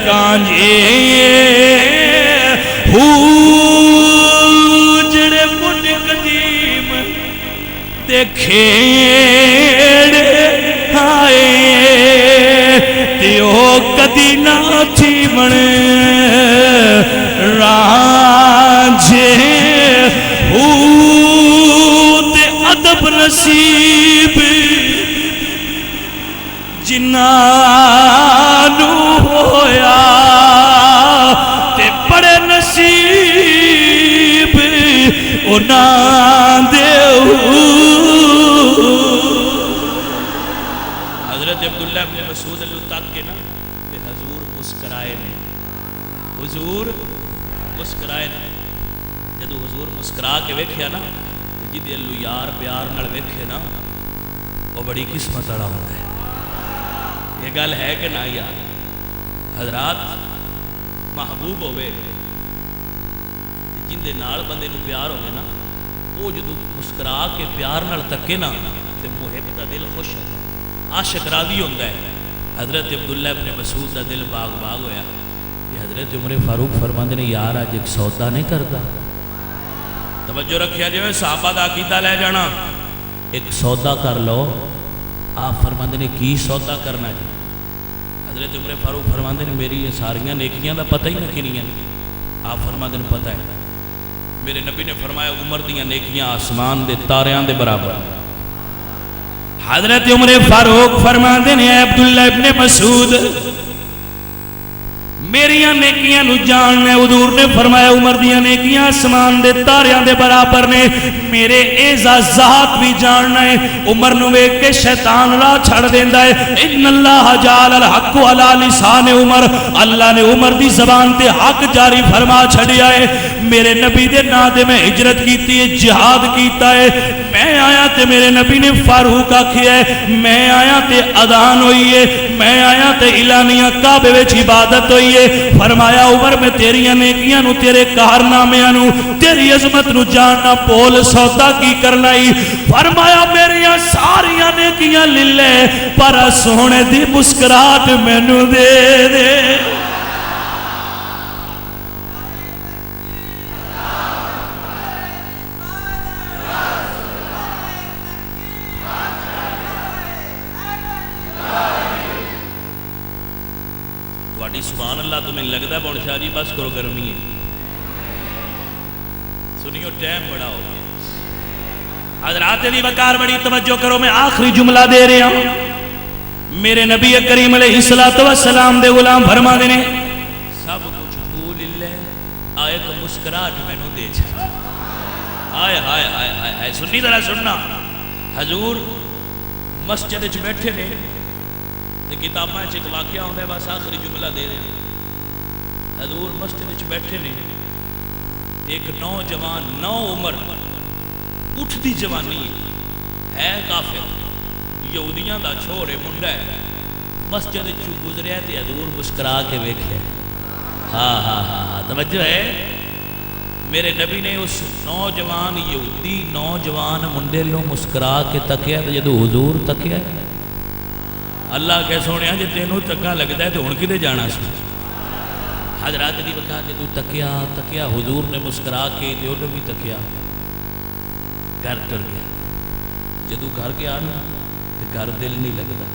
کانجے جڑے بڑ قدیم دیکھیڑے آئے دیو کدی نہ تھی بنے رانجے تے ادب نصیب جنانو ہویا تے بڑے نصیب انہاں دے عبداللہ ابن مسعود اللہ تک کے نا کہ حضور مسکرائے نے، حضور مسکرائے نے. جدو حضور مسکرا کے ویکھیا نا جدی اللہ یار پیار نال ویکھے نا وہ بڑی قسمت والا ہوتا ہے. یہ گل ہے کہ نہ یار؟ حضرات محبوب ہوئے جن دے نال بندے نو پیار ہوئے نا وہ جدو مسکرا کے پیار نال تکے نا تے محب دا دل خوش ہے، عاشق راضی ہوتا ہے. حضرت عبداللہ ابن مسعود دا دل باغ باغ ہویا کہ حضرت عمر فاروق فرماندے نے یار اج ایک سودا نہیں کرتا. توجہ رکھیا جی صحابہ دا عقیدہ لے جانا. ایک سودا کر لو. آپ فرماندے نے کی سودا کرنا جی؟ حضرت عمر فاروق فرماندے نے میری یہ ساریاں نیکیاں دا پتہ ہی نہ کنیاں. آپ فرماندے نے پتہ ہے. میرے نبی نے فرمایا عمر دیاں نیکیاں آسمان دے تاریاں دے برابر. حضرت عمر فاروق فرماندے نے اے عبداللہ ابن مسعود میریاں نیکیاں نو جاننے. حضور نے فرمایا عمر دیاں نیکیاں آسمان دے تاریاں دے برابر نے. میرے اعزازات بھی جاننا ہے. عمر نو ویکھ کے شیطان راہ چھڑ دیندا ہے. ان اللہ جعل الحق علی لسان عمر. اللہ نے عمر دی زبان تے حق جاری فرما چھڑیا ہے. میرے نبی دے نام تے میں ہجرت کیتی ہے، جہاد کیتا ہے. میں آیا تے میرے نبی نے فاروق آکھیا ہے. میں آیا تے اذان ہوئی ہے. میں آیا تے اعلانیہ کعبے وچ عبادت ہوئی ہے. فرمایا عمر میں تیریاں نیکیاں نو تیرے کارنامے نو تیری عظمت نو جاننا پول سودا کی کرنا ہی. فرمایا میریاں ساریاں نیکیاں للے پر سونے دی مسکراہٹ مینوں دے دے. سبحان اللہ. تمہیں لگتا ہے بون شاہ جی بس کرو گرمی ہے. سنیو ٹائم بڑا ہو گیا. حضرات علی وقار بڑی توجہ کرو. میں آخری جملہ دے رہا ہوں. میرے نبی کریم علیہ السلام دے غلام فرما دینے سب کچھ تو للہ آئے ایک مسکراہٹ مینوں دے چھا. آئے ہائے ہائے ہائے. سنی ذرا سننا. حضور مسجد وچ بیٹھے نے کتاباں ایک واقعہ ہوتا ہے. بس آخری جملہ دے رہے ہیں. حضور مسجد وچ بیٹھے نے ایک نوجوان نو عمر اٹھتی جوانی ہے کافر یہودیاں دا چھوڑے منڈا ہے. مسجد وچ گزریا تے حضور مسکرا کے ویکھیا. ہاں ہاں ہاں ہاں توجہ ہے. میرے نبی نے اس نوجوان یہودی نوجوان منڈے لو مسکرا کے تکیا تے جدوں حضور تکیا اللہ کے سونے جی تینوں چنگا لگتا ہے تو ہن کدے جانا سی. حضرات دی وکھا جدوں تکیا تکیا حضور نے مسکرا کے تے انہوں بھی تکیا. گھر ٹر گیا. جدوں گھر گیا نا تے گھر دل نہیں لگتا.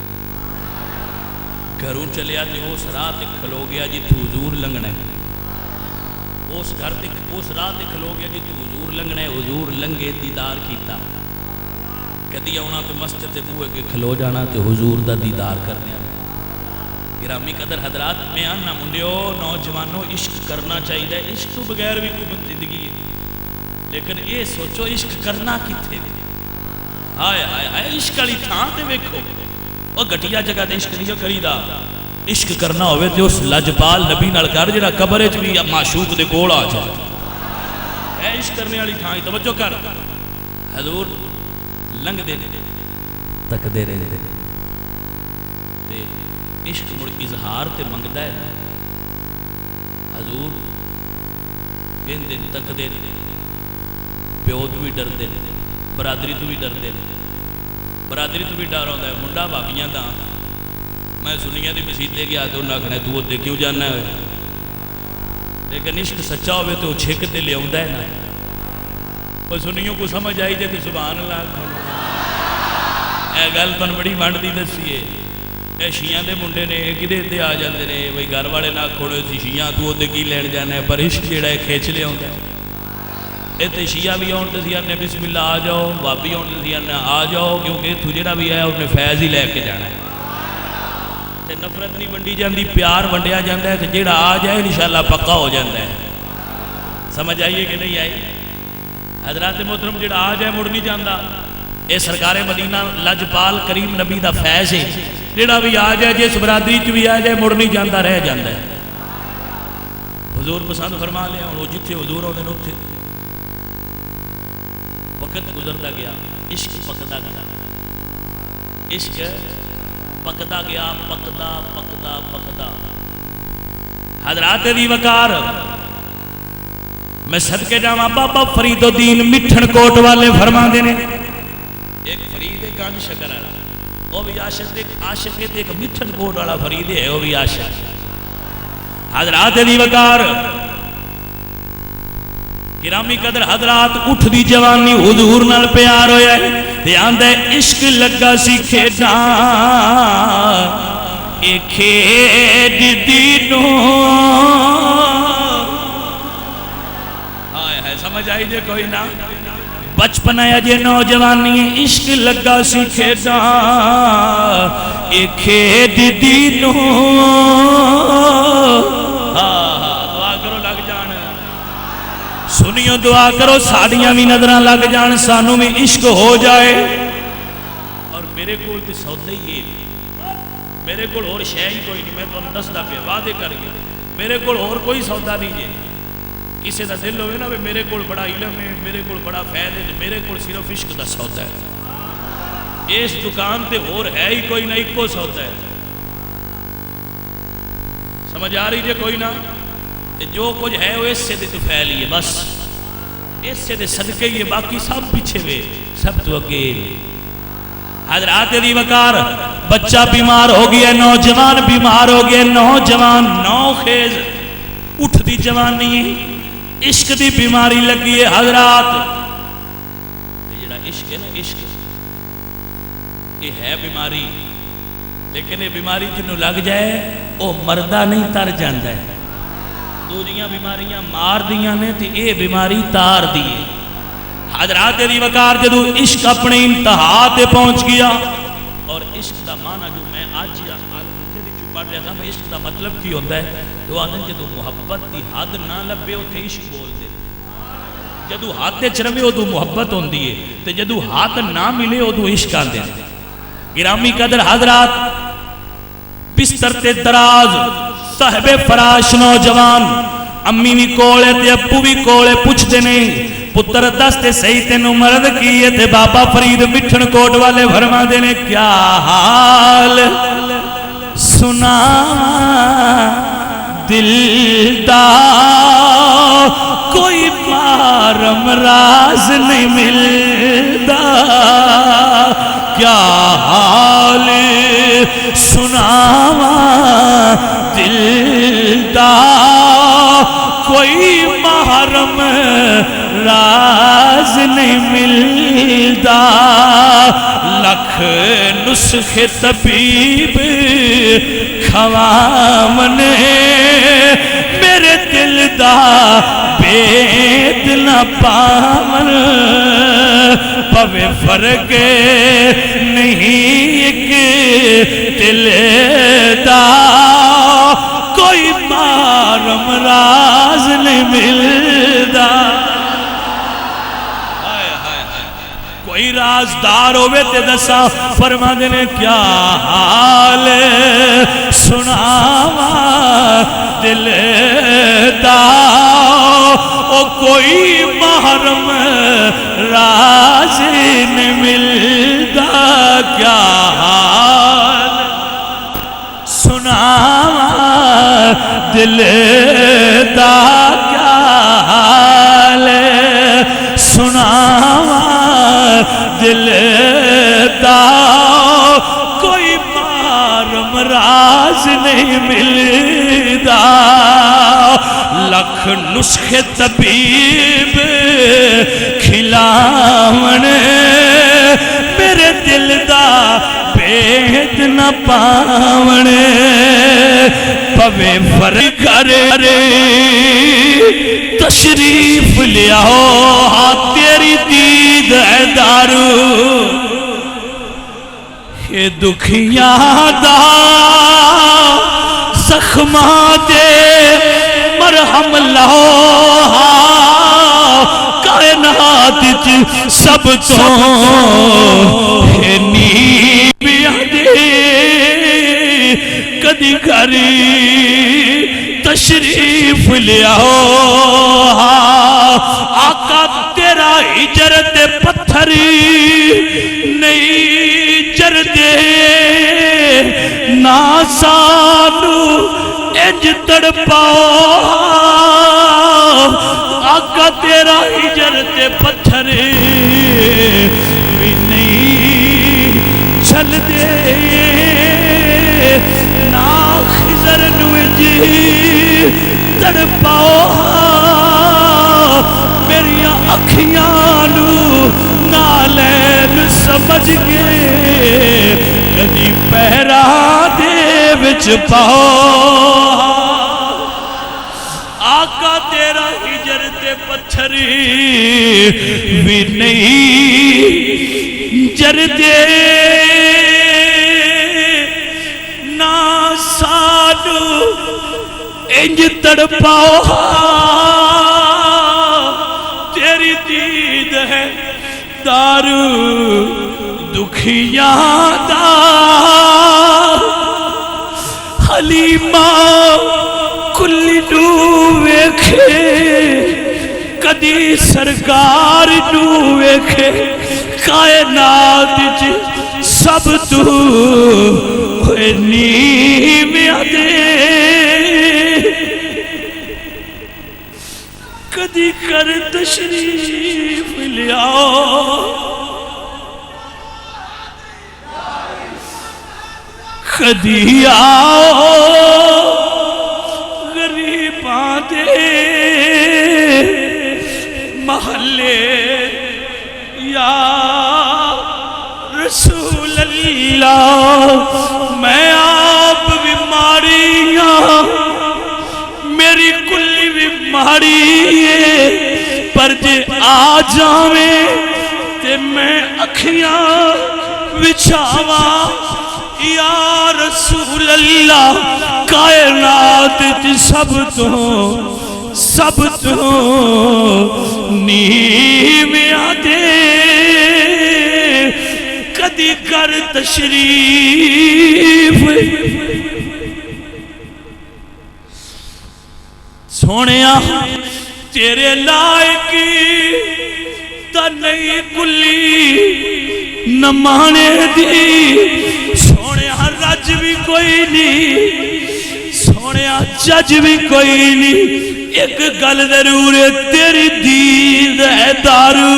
گھروں چلیا تے اس راہ تے کھلو گیا جتھوں حضور لنگنا ہے. اس گھر تے اس راہ تے کھلو گیا جتھوں حضور لنگنا ہے. حضور لنگے دیدار کیتا. کدی آنا تو مسجد بوئے کے کھلو جانا تو حضور دا دیدار کرنے. گرامی قدر حضرات میں آنا منڈیو نوجوانوں عشق کرنا چاہیے. عشق تو بغیر بھی کوئی زندگی ہے لیکن یہ سوچو عشق کرنا کتنے. ہائے ہائے ہائے عشق والی تھان تے ویکھو. وہ گھٹیا جگہ تے عشق نہیں کریدا. عشق کرنا ہوئے تے اس لجپال نبی نال کر جڑا قبر وچ بھی معشوق دے کول آ جائے. اے عشق کرنے والی تھان توجہ کر. حضور لنگ دے تک دے رہے تے عشق مڑ اظہار تے منگدا ہے نا. حضور ان دن تک دے پیو تو بھی ڈر دے برادری تو بھی ڈر دے. برادری تو بھی ڈر ہوتا ہے. منڈا بھابیاں دا میں سنیاں دی مسیتے گیا تو انہاں آکھنا تو تے کیوں جانا ہے. لیکن عشق سچا ہوئے تو چھک تے لے آوندا ہے نا. وہ سنیوں کو سمجھ آئی جائے تو سبحان اللہ. اے گل تن بڑی ونڈ دی دسی ہے. اے شیعہ دے منڈے نے کدے تے آ جاندے نے بھئی گھر والے نہ کھوڑے سی شیعہ تو تے کی لین جانا ہے. پر عشق جڑا ہے کھچ لے آوندا ہے. اے تے شیعہ بھی آن تے نے بسم اللہ آ جاؤ. بابی آن تے نے آ جاؤ کیونکہ اتھو جڑا بھی آیا انہیں فیض ہی لے کے جانا ہے. تے نفرت نہیں ونڈی جاندی پیار ونڈیا جاندا ہے. تے جڑا آ جائے انشاءاللہ پکا ہو جاندا ہے. سمجھ آئیے کہ نہیں آئی؟ حضرات محترم جڑا آ جائے مڑ نہیں جاندا. اے سرکار مدینہ لجپال کریم نبی دا فیض ہے. جڑا بھی آ جائے جس برادری چ بھی آ جائے مڑ نہیں جانا رہ جاتا ہے. حضور پسند فرما لیا ہوں وہ جتھے حضور ہونے اتنے وقت گزرتا گیا عشق پکتا گیا عشق پکتا گیا پکتا پکتا پکتا. حضرات دی وقار میں صدقے جاواں بابا فرید الدین مٹھن کوٹ والے فرما دینے ایک فرید گنج شکر والا وہ بھی عاشق ہے ایک مٹھن کوٹ والا فرید ہے وہ بھی عاشق. حضرات دی وقار گرامی قدر حضرات اٹھ دی جوانی حضور نال پیار ہویا ہے تے آندا ہے عشق لگا سی کھیڈاں اے کھیڈ دی نو ہائے ہائے سمجھ آئی جے کوئی نہ بچپن ہے جے نوجوانی عشق لگا سی کھیڈاں اے کھیڈ دی نو سنیو دعا کرو ساڑیاں بھی نظرہ لگ جان سانوں میں عشق ہو جائے. اور میرے کول تے سودا ہی ہے میرے کول اور شے ہی کوئی نہیں میں تانوں دسدا پیا وعدے کر کے میرے کول اور کوئی سودا نہیں جے. کسی دا دل ہوئے نا میرے کول بڑا علم ہے میرے کول بڑا فیض ہے میرے کول صرف عشق دا سودا ہے. اس دکان تے اور ہے ہی کوئی نہ ایک کو سودا ہے. سمجھ آ رہی جے کوئی نہ جو کچھ ہے وہ اس سے تو پھیلی ہے بس اس سے تو صدقے ہی ہے باقی سب پیچھے ہوئے سب تو اکیل. حضرات دی وقار بچہ بیمار ہو گیا نوجوان بیمار ہو گیا نوجوان نو خیز اٹھ دی جوانی ہے عشق دی بیماری لگی ہے. حضرات جڑا عشق ہے نا عشق یہ ہے بیماری لیکن یہ بیماری جنہوں لگ جائے وہ مردہ نہیں تر جاندہ ہے. دوجیاں بیماریاں مار دیاں نے تے اے بیماری تار دیئے. حضرات دی وقار جدو عشق اپنے انتہا تے پہنچ گیا اور عشق دا معنی جو میں آج پڑھ رہا تھا عشق دا مطلب کی ہوتا ہے تو آنن جدو محبت دی حد نہ لبے اتھے عشق بول دے جدو ہاتھ چرمے ادو محبت ہوں دیئے تے جدو ہاتھ نہ ملے ادو عشق آن دے. گرامی قدر حضرات بستر تے دراز صاحب فراش نوجوان امی بھی کولے تے ابو بھی کولے پوچھ دے نہیں پتر دستے صحیح تینوں مرد کیے تے بابا فرید مٹھن کوٹ والے فرما دینے کیا حال سنا دل دا کوئی مارم راز نہیں ملدا کیا حال سناوا دل دا کوئی محرم راز نہیں ملدا لکھ نسخ طبیب خوام نے میرے دل دا بیت نہ پامن پوے فرق نہیں ایک دل دا کوئی مارم راز نہیں ملدا. کوئی رازدار ہوئے تے دسا فرما دینے کیا حال سناوا دل دا او کوئی محرم راز نہیں ملدا کیا حال سناوا دل دا کیا حال سناوا دل دا کوئی مارم راز نہیں ملدا لکھ نسخ طبیب کھلاون میرے دل دا بیت نہ پاون پوے فرق کرے تشریف لیاؤ ہاں تیری دید ہے دارو یہ دکھیاں دا زخماں دے مرہم لاؤ کائنات سب تو ہے نیبیاں دے کدی گھری تشریف لیاؤ آقا تیرا ہجرت پتھری نہیں جردے نا سانو انج تڑپاؤ آقا تیرا ہجرت پتھری بھی نہیں چل دے نا خضر نوجی تڑپاؤ میری اکھیاں نو نالین سمجھ کے کدی پہرا دے وچ پاؤ آقا تیرا ہجرت پتھری بھی نہیں جردے نا سانو انج تڑپاؤ تیری دید ہے دارو دکھیاں دا حلیمہ کلی نو ویکھے کدی سرکار نو ویکھے کائنات جی سب تو ہوئے نیویاں دے کدی کر تشریف لیاؤ کدی آؤ غریباں دے محلے یا رسول اللہ میں آپ بیماریاں میری کلی بیماری ہے پر جے آ جاویں تے میں اکھیاں وچھاواں یا رسول اللہ کائنات تی سب تو نیویاں دے کدی کر تشریف سونیا تیرے لائکی تا نہیں کلی نمانے دی سونیا رج بھی کوئی نہیں سونیا جج بھی کوئی نہیں ایک گل ضرور ہے تیری دید ہے دارو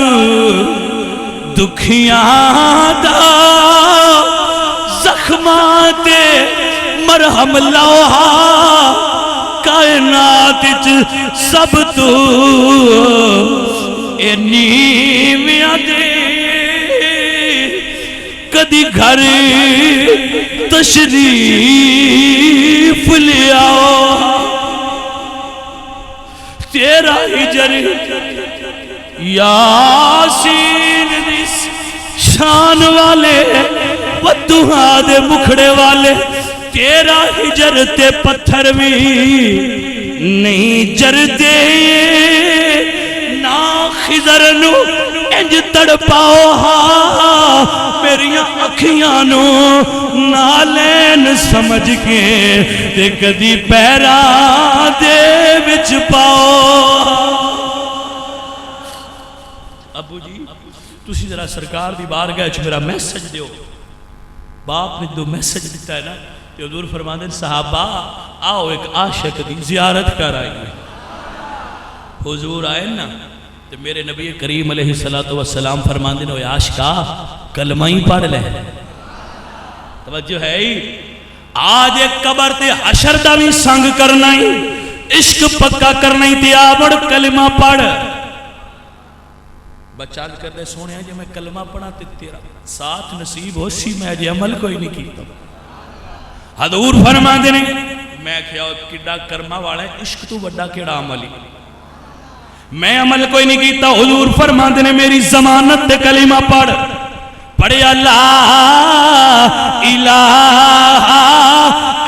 دکھیاں دا زخمات مرہم لوہا کائنات سب تو اے نیویاں دے کدی گھر تشریف لیاؤ تیرا ہجر یاسین دیس شان والے ودہا دے مکھڑے والے تیرا ہجر تے پتھر بھی نہیں جردے نا خضر نو انج تڑپاؤ میریاں اکھیاں نو نالین سمجھ کے تے کدی پیرا دے وچ پاؤ ابو جی تسی ذرا سرکار دی بارگاہ وچ میرا میسج دیو باپ نے جو میسج دیتا ہے نا کہ حضور فرماتے ہیں صحابہ آؤ ایک عاشق دی زیارت کر آئیے حضور آئے نا تو میرے نبی کریم علیہ السلام فرماتے ہیں اوہ عاشقہ کلمہ ہی پڑھ لے توجہ ہے ہی آج ایک قبر تے حشر دا بھی سنگ کرنا ہی عشق پکا کرنا ہی تے آبڑ کلمہ پڑھ بچال کر دے سونے آجے میں کلمہ پڑھا تے تیرا ساتھ نصیب ہو سی میں آجے عمل کوئی نہیں کیتا حضور فرما دینے میں کیا کڈا کرما والا ہے عشق تو بڑا کیڑا عملی میں عمل کوئی نہیں کیتا حضور فرما دینے میری ضمانت دے کلمہ پڑھ پڑھے لا الہ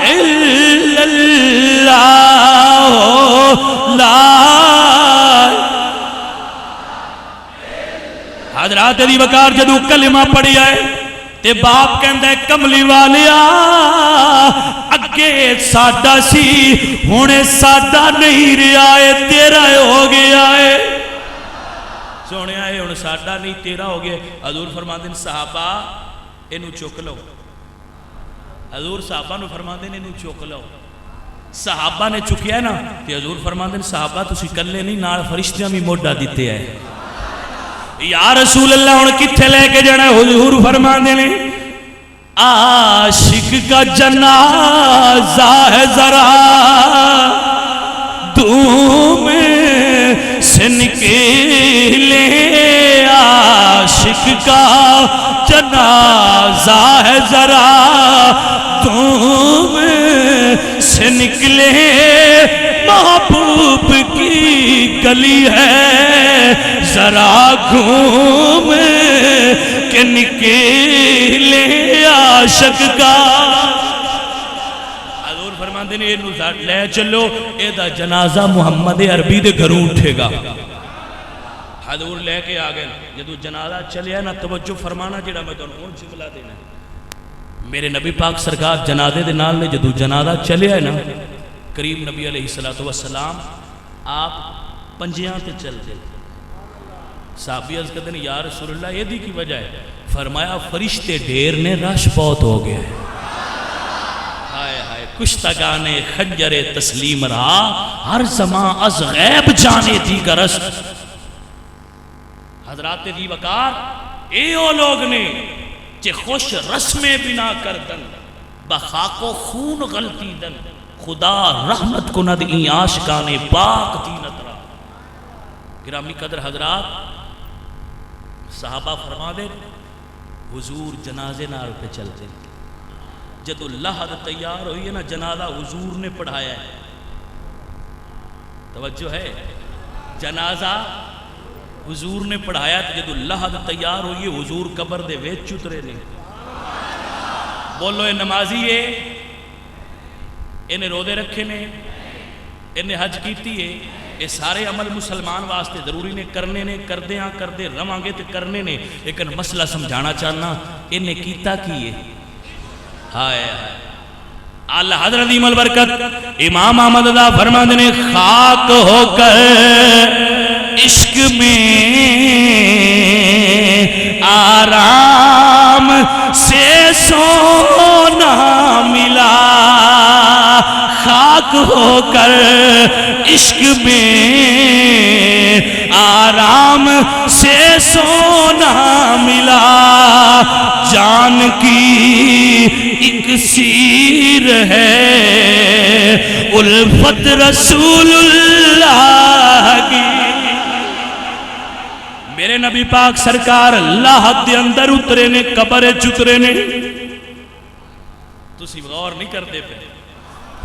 الا اللہ لا حضرات دی وقار جدو کلمہ پڑھی آئے تے باپ کہندا ہے کملی والیا اگے ساڈا سی ہن ساڈا نہیں رہا ہے تیرا ہو گیا ہے سونے آئے ہن ساڈا نہیں تیرا ہو گیا حضور فرماندے صحابہ اینو چک لو حضور صحابہ نو فرماندے اینو چک لو صحابہ نے چکیا ہے نا کہ حضور فرماندے صحابہ تسی کلے نہیں نال فرشتیاں بھی موڈا دیتے ہیں یا رسول اللہ ہن کتھے لے کے جانا حضور فرماندے نے عاشق کا جنازہ ہے ذرا دھوم سے نکلے عاشق کا جنازہ ہے ذرا دھوم سے نکلے محبوب کی گلی ہے ذرا گھوم کے نکلے عاشق کا حضور فرماندے نے اینو لے چلو اے دا جنازہ محمد عربی دے گھروں اٹھے گا حضور لے کے آگئے جدو جنازہ چلے نا توجہ فرمانا جڑا میں تو ہوں جملہ دینا میرے نبی پاک سرکار جنازے دے نال نے جدو جنازہ چلے نا کریم نبی علیہ السلام آپ پنجیاں تے چل دے صحابی عرض کہتے ہیں یا رسول اللہ یہ دی کی وجہ ہے فرمایا فرشتے ڈھیر نے رش بہت ہو گیا ہے ہائے ہائے کشتگان خنجر تسلیم رہا ہر زمان از غیب جانے دی گرس حضرات دی وقار اے او لوگ نے چے خوش رسمیں بنا کردن بخاک و خون غلطی دن خدا رحمت کو ند این عاشقان پاک دینت را گرامی قدر حضرات صحابہ فرما دے حضور جنازے نال پہ چلتے جدو لحد تیار ہوئی ہے نا جنازہ حضور نے پڑھایا ہے توجہ ہے جنازہ حضور نے پڑھایا تو جدو لحد تیار ہوئی ہے حضور قبر دے ویچ چترے نے بولو اے نمازی ہے انہیں رودے رکھے نے انہیں حج کیتی ہے یہ سارے عمل مسلمان واسطے ضروری نے کرنے نے کردے ہاں کردے روانگے تے کرنے نے لیکن مسئلہ سمجھانا چاہنا انہیں کیتا کیے ہائے ہائے اللہ حضرت عظیم البرکت امام احمد دا فرماندے نے خاک ہو کر عشق میں آرام سے سونا ملا خاک ہو کر عشق میں آرام سے سونا ملا جان کی ایک سیر ہے الفت رسول اللہ کی میرے نبی پاک سرکار اللہ دے اندر اترے نے قبر چترے نے تسی غور نہیں کرتے پہ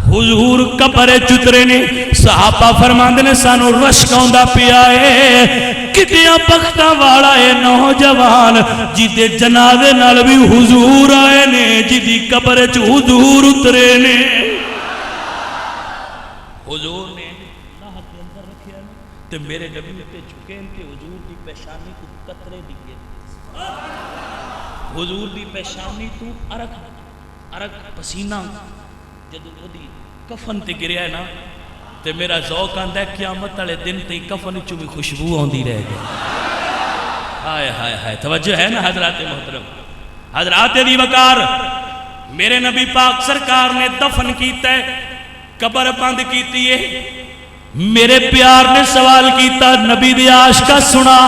حضور قبر چترے نے صحابہ فرماندے نے سانو رشک آندا پیا ہے کتیا بختاں والا ہے نوجوان جیدے جنازے نال بھی حضور آئے نے جیدی قبر چ حضور اترے نے حضور نے اللہ کے اندر رکھیا تے میرے نبی تے جھکے تے حضور دی پیشانی تو قطرے دیے حضور دی پیشانی تو عرق پسینہ جدو وہ دی کفن تے گریا ہے نا تے میرا ذوق آندا ہے قیامت والے دن تے کفن چوں بھی خوشبو آندی رہ گئی ہائے ہائے ہائے توجہ ہے نا حضرات محترم حضرات دی وقار میرے نبی پاک سرکار نے دفن کیتا ہے قبر بند کیتی ہے میرے پیار نے سوال کیتا نبی دی عاشقہ سنا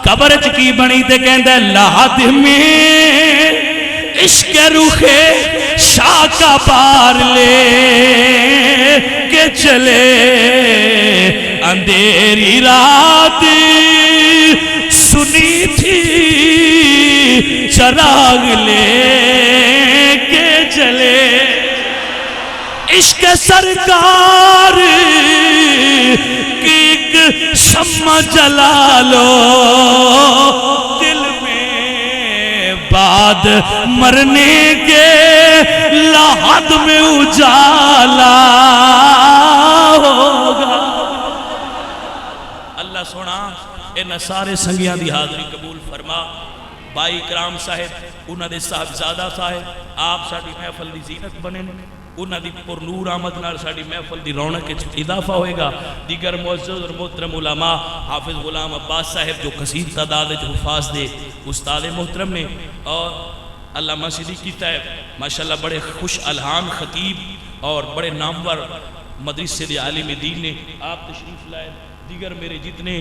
قبر چ کی بنی تے کہندا ہے لحد میں عشق روح شاہ کا پار لے کے چلے اندھیری رات سنی تھی چراغ لے کے چلے عشق سرکار کی ایک شمع جلا لو دل میں بعد مرنے کے لحد میں اجالا ہوگا اللہ سونا ان سارے سنگیاں دی حاضری قبول فرما بھائی کرام صاحب انہاں دے صاحبزادہ صاحب آپ ساڈی محفل دی زینت بنے، انہاں دی پر نور آمد نال ساڈی محفل دی رونق وچ اضافہ ہوئے گا۔ دیگر معزز اور محترم علماء، حافظ غلام عباس صاحب جو کثیر تعداد وچ حفاظ دے استاد محترم نے، اور علامہ صدیقی صاحب ماشاءاللہ بڑے خوش الہام خطیب اور بڑے نامور مدرسے دے عالم دین نے، آپ تشریف لائے۔ دیگر میرے جتنے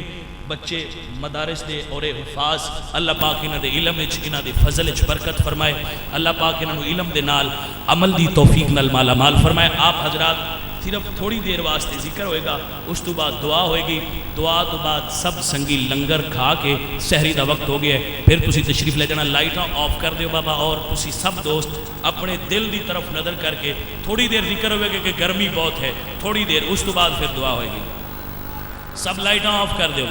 بچے مدارس دے اور حفاظ، اللہ پاک انہاں دے علم وچ، انہاں دے فضل وچ برکت فرمائے، اللہ پاک انہاں نو علم دے نال عمل دی توفیق نال مالا مال فرمائے۔ آپ حضرات صرف تھوڑی دیر واسطے ذکر ہوئے گا، اس تو بعد دعا ہوئے گی، دعا تو بعد سب سنگی لنگر کھا کے سحری دا وقت ہو گیا ہے، پھر تسی تشریف لے جانا، لائٹاں آف کر دیو بابا، اور تسی سب دوست اپنے دل دی طرف نظر کر کے تھوڑی دیر ذکر ہوئے گا کہ گرمی بہت ہے، تھوڑی دیر، اس تو بعد پھر دعا ہوئے گی، سب لائٹاں آف کر دیو۔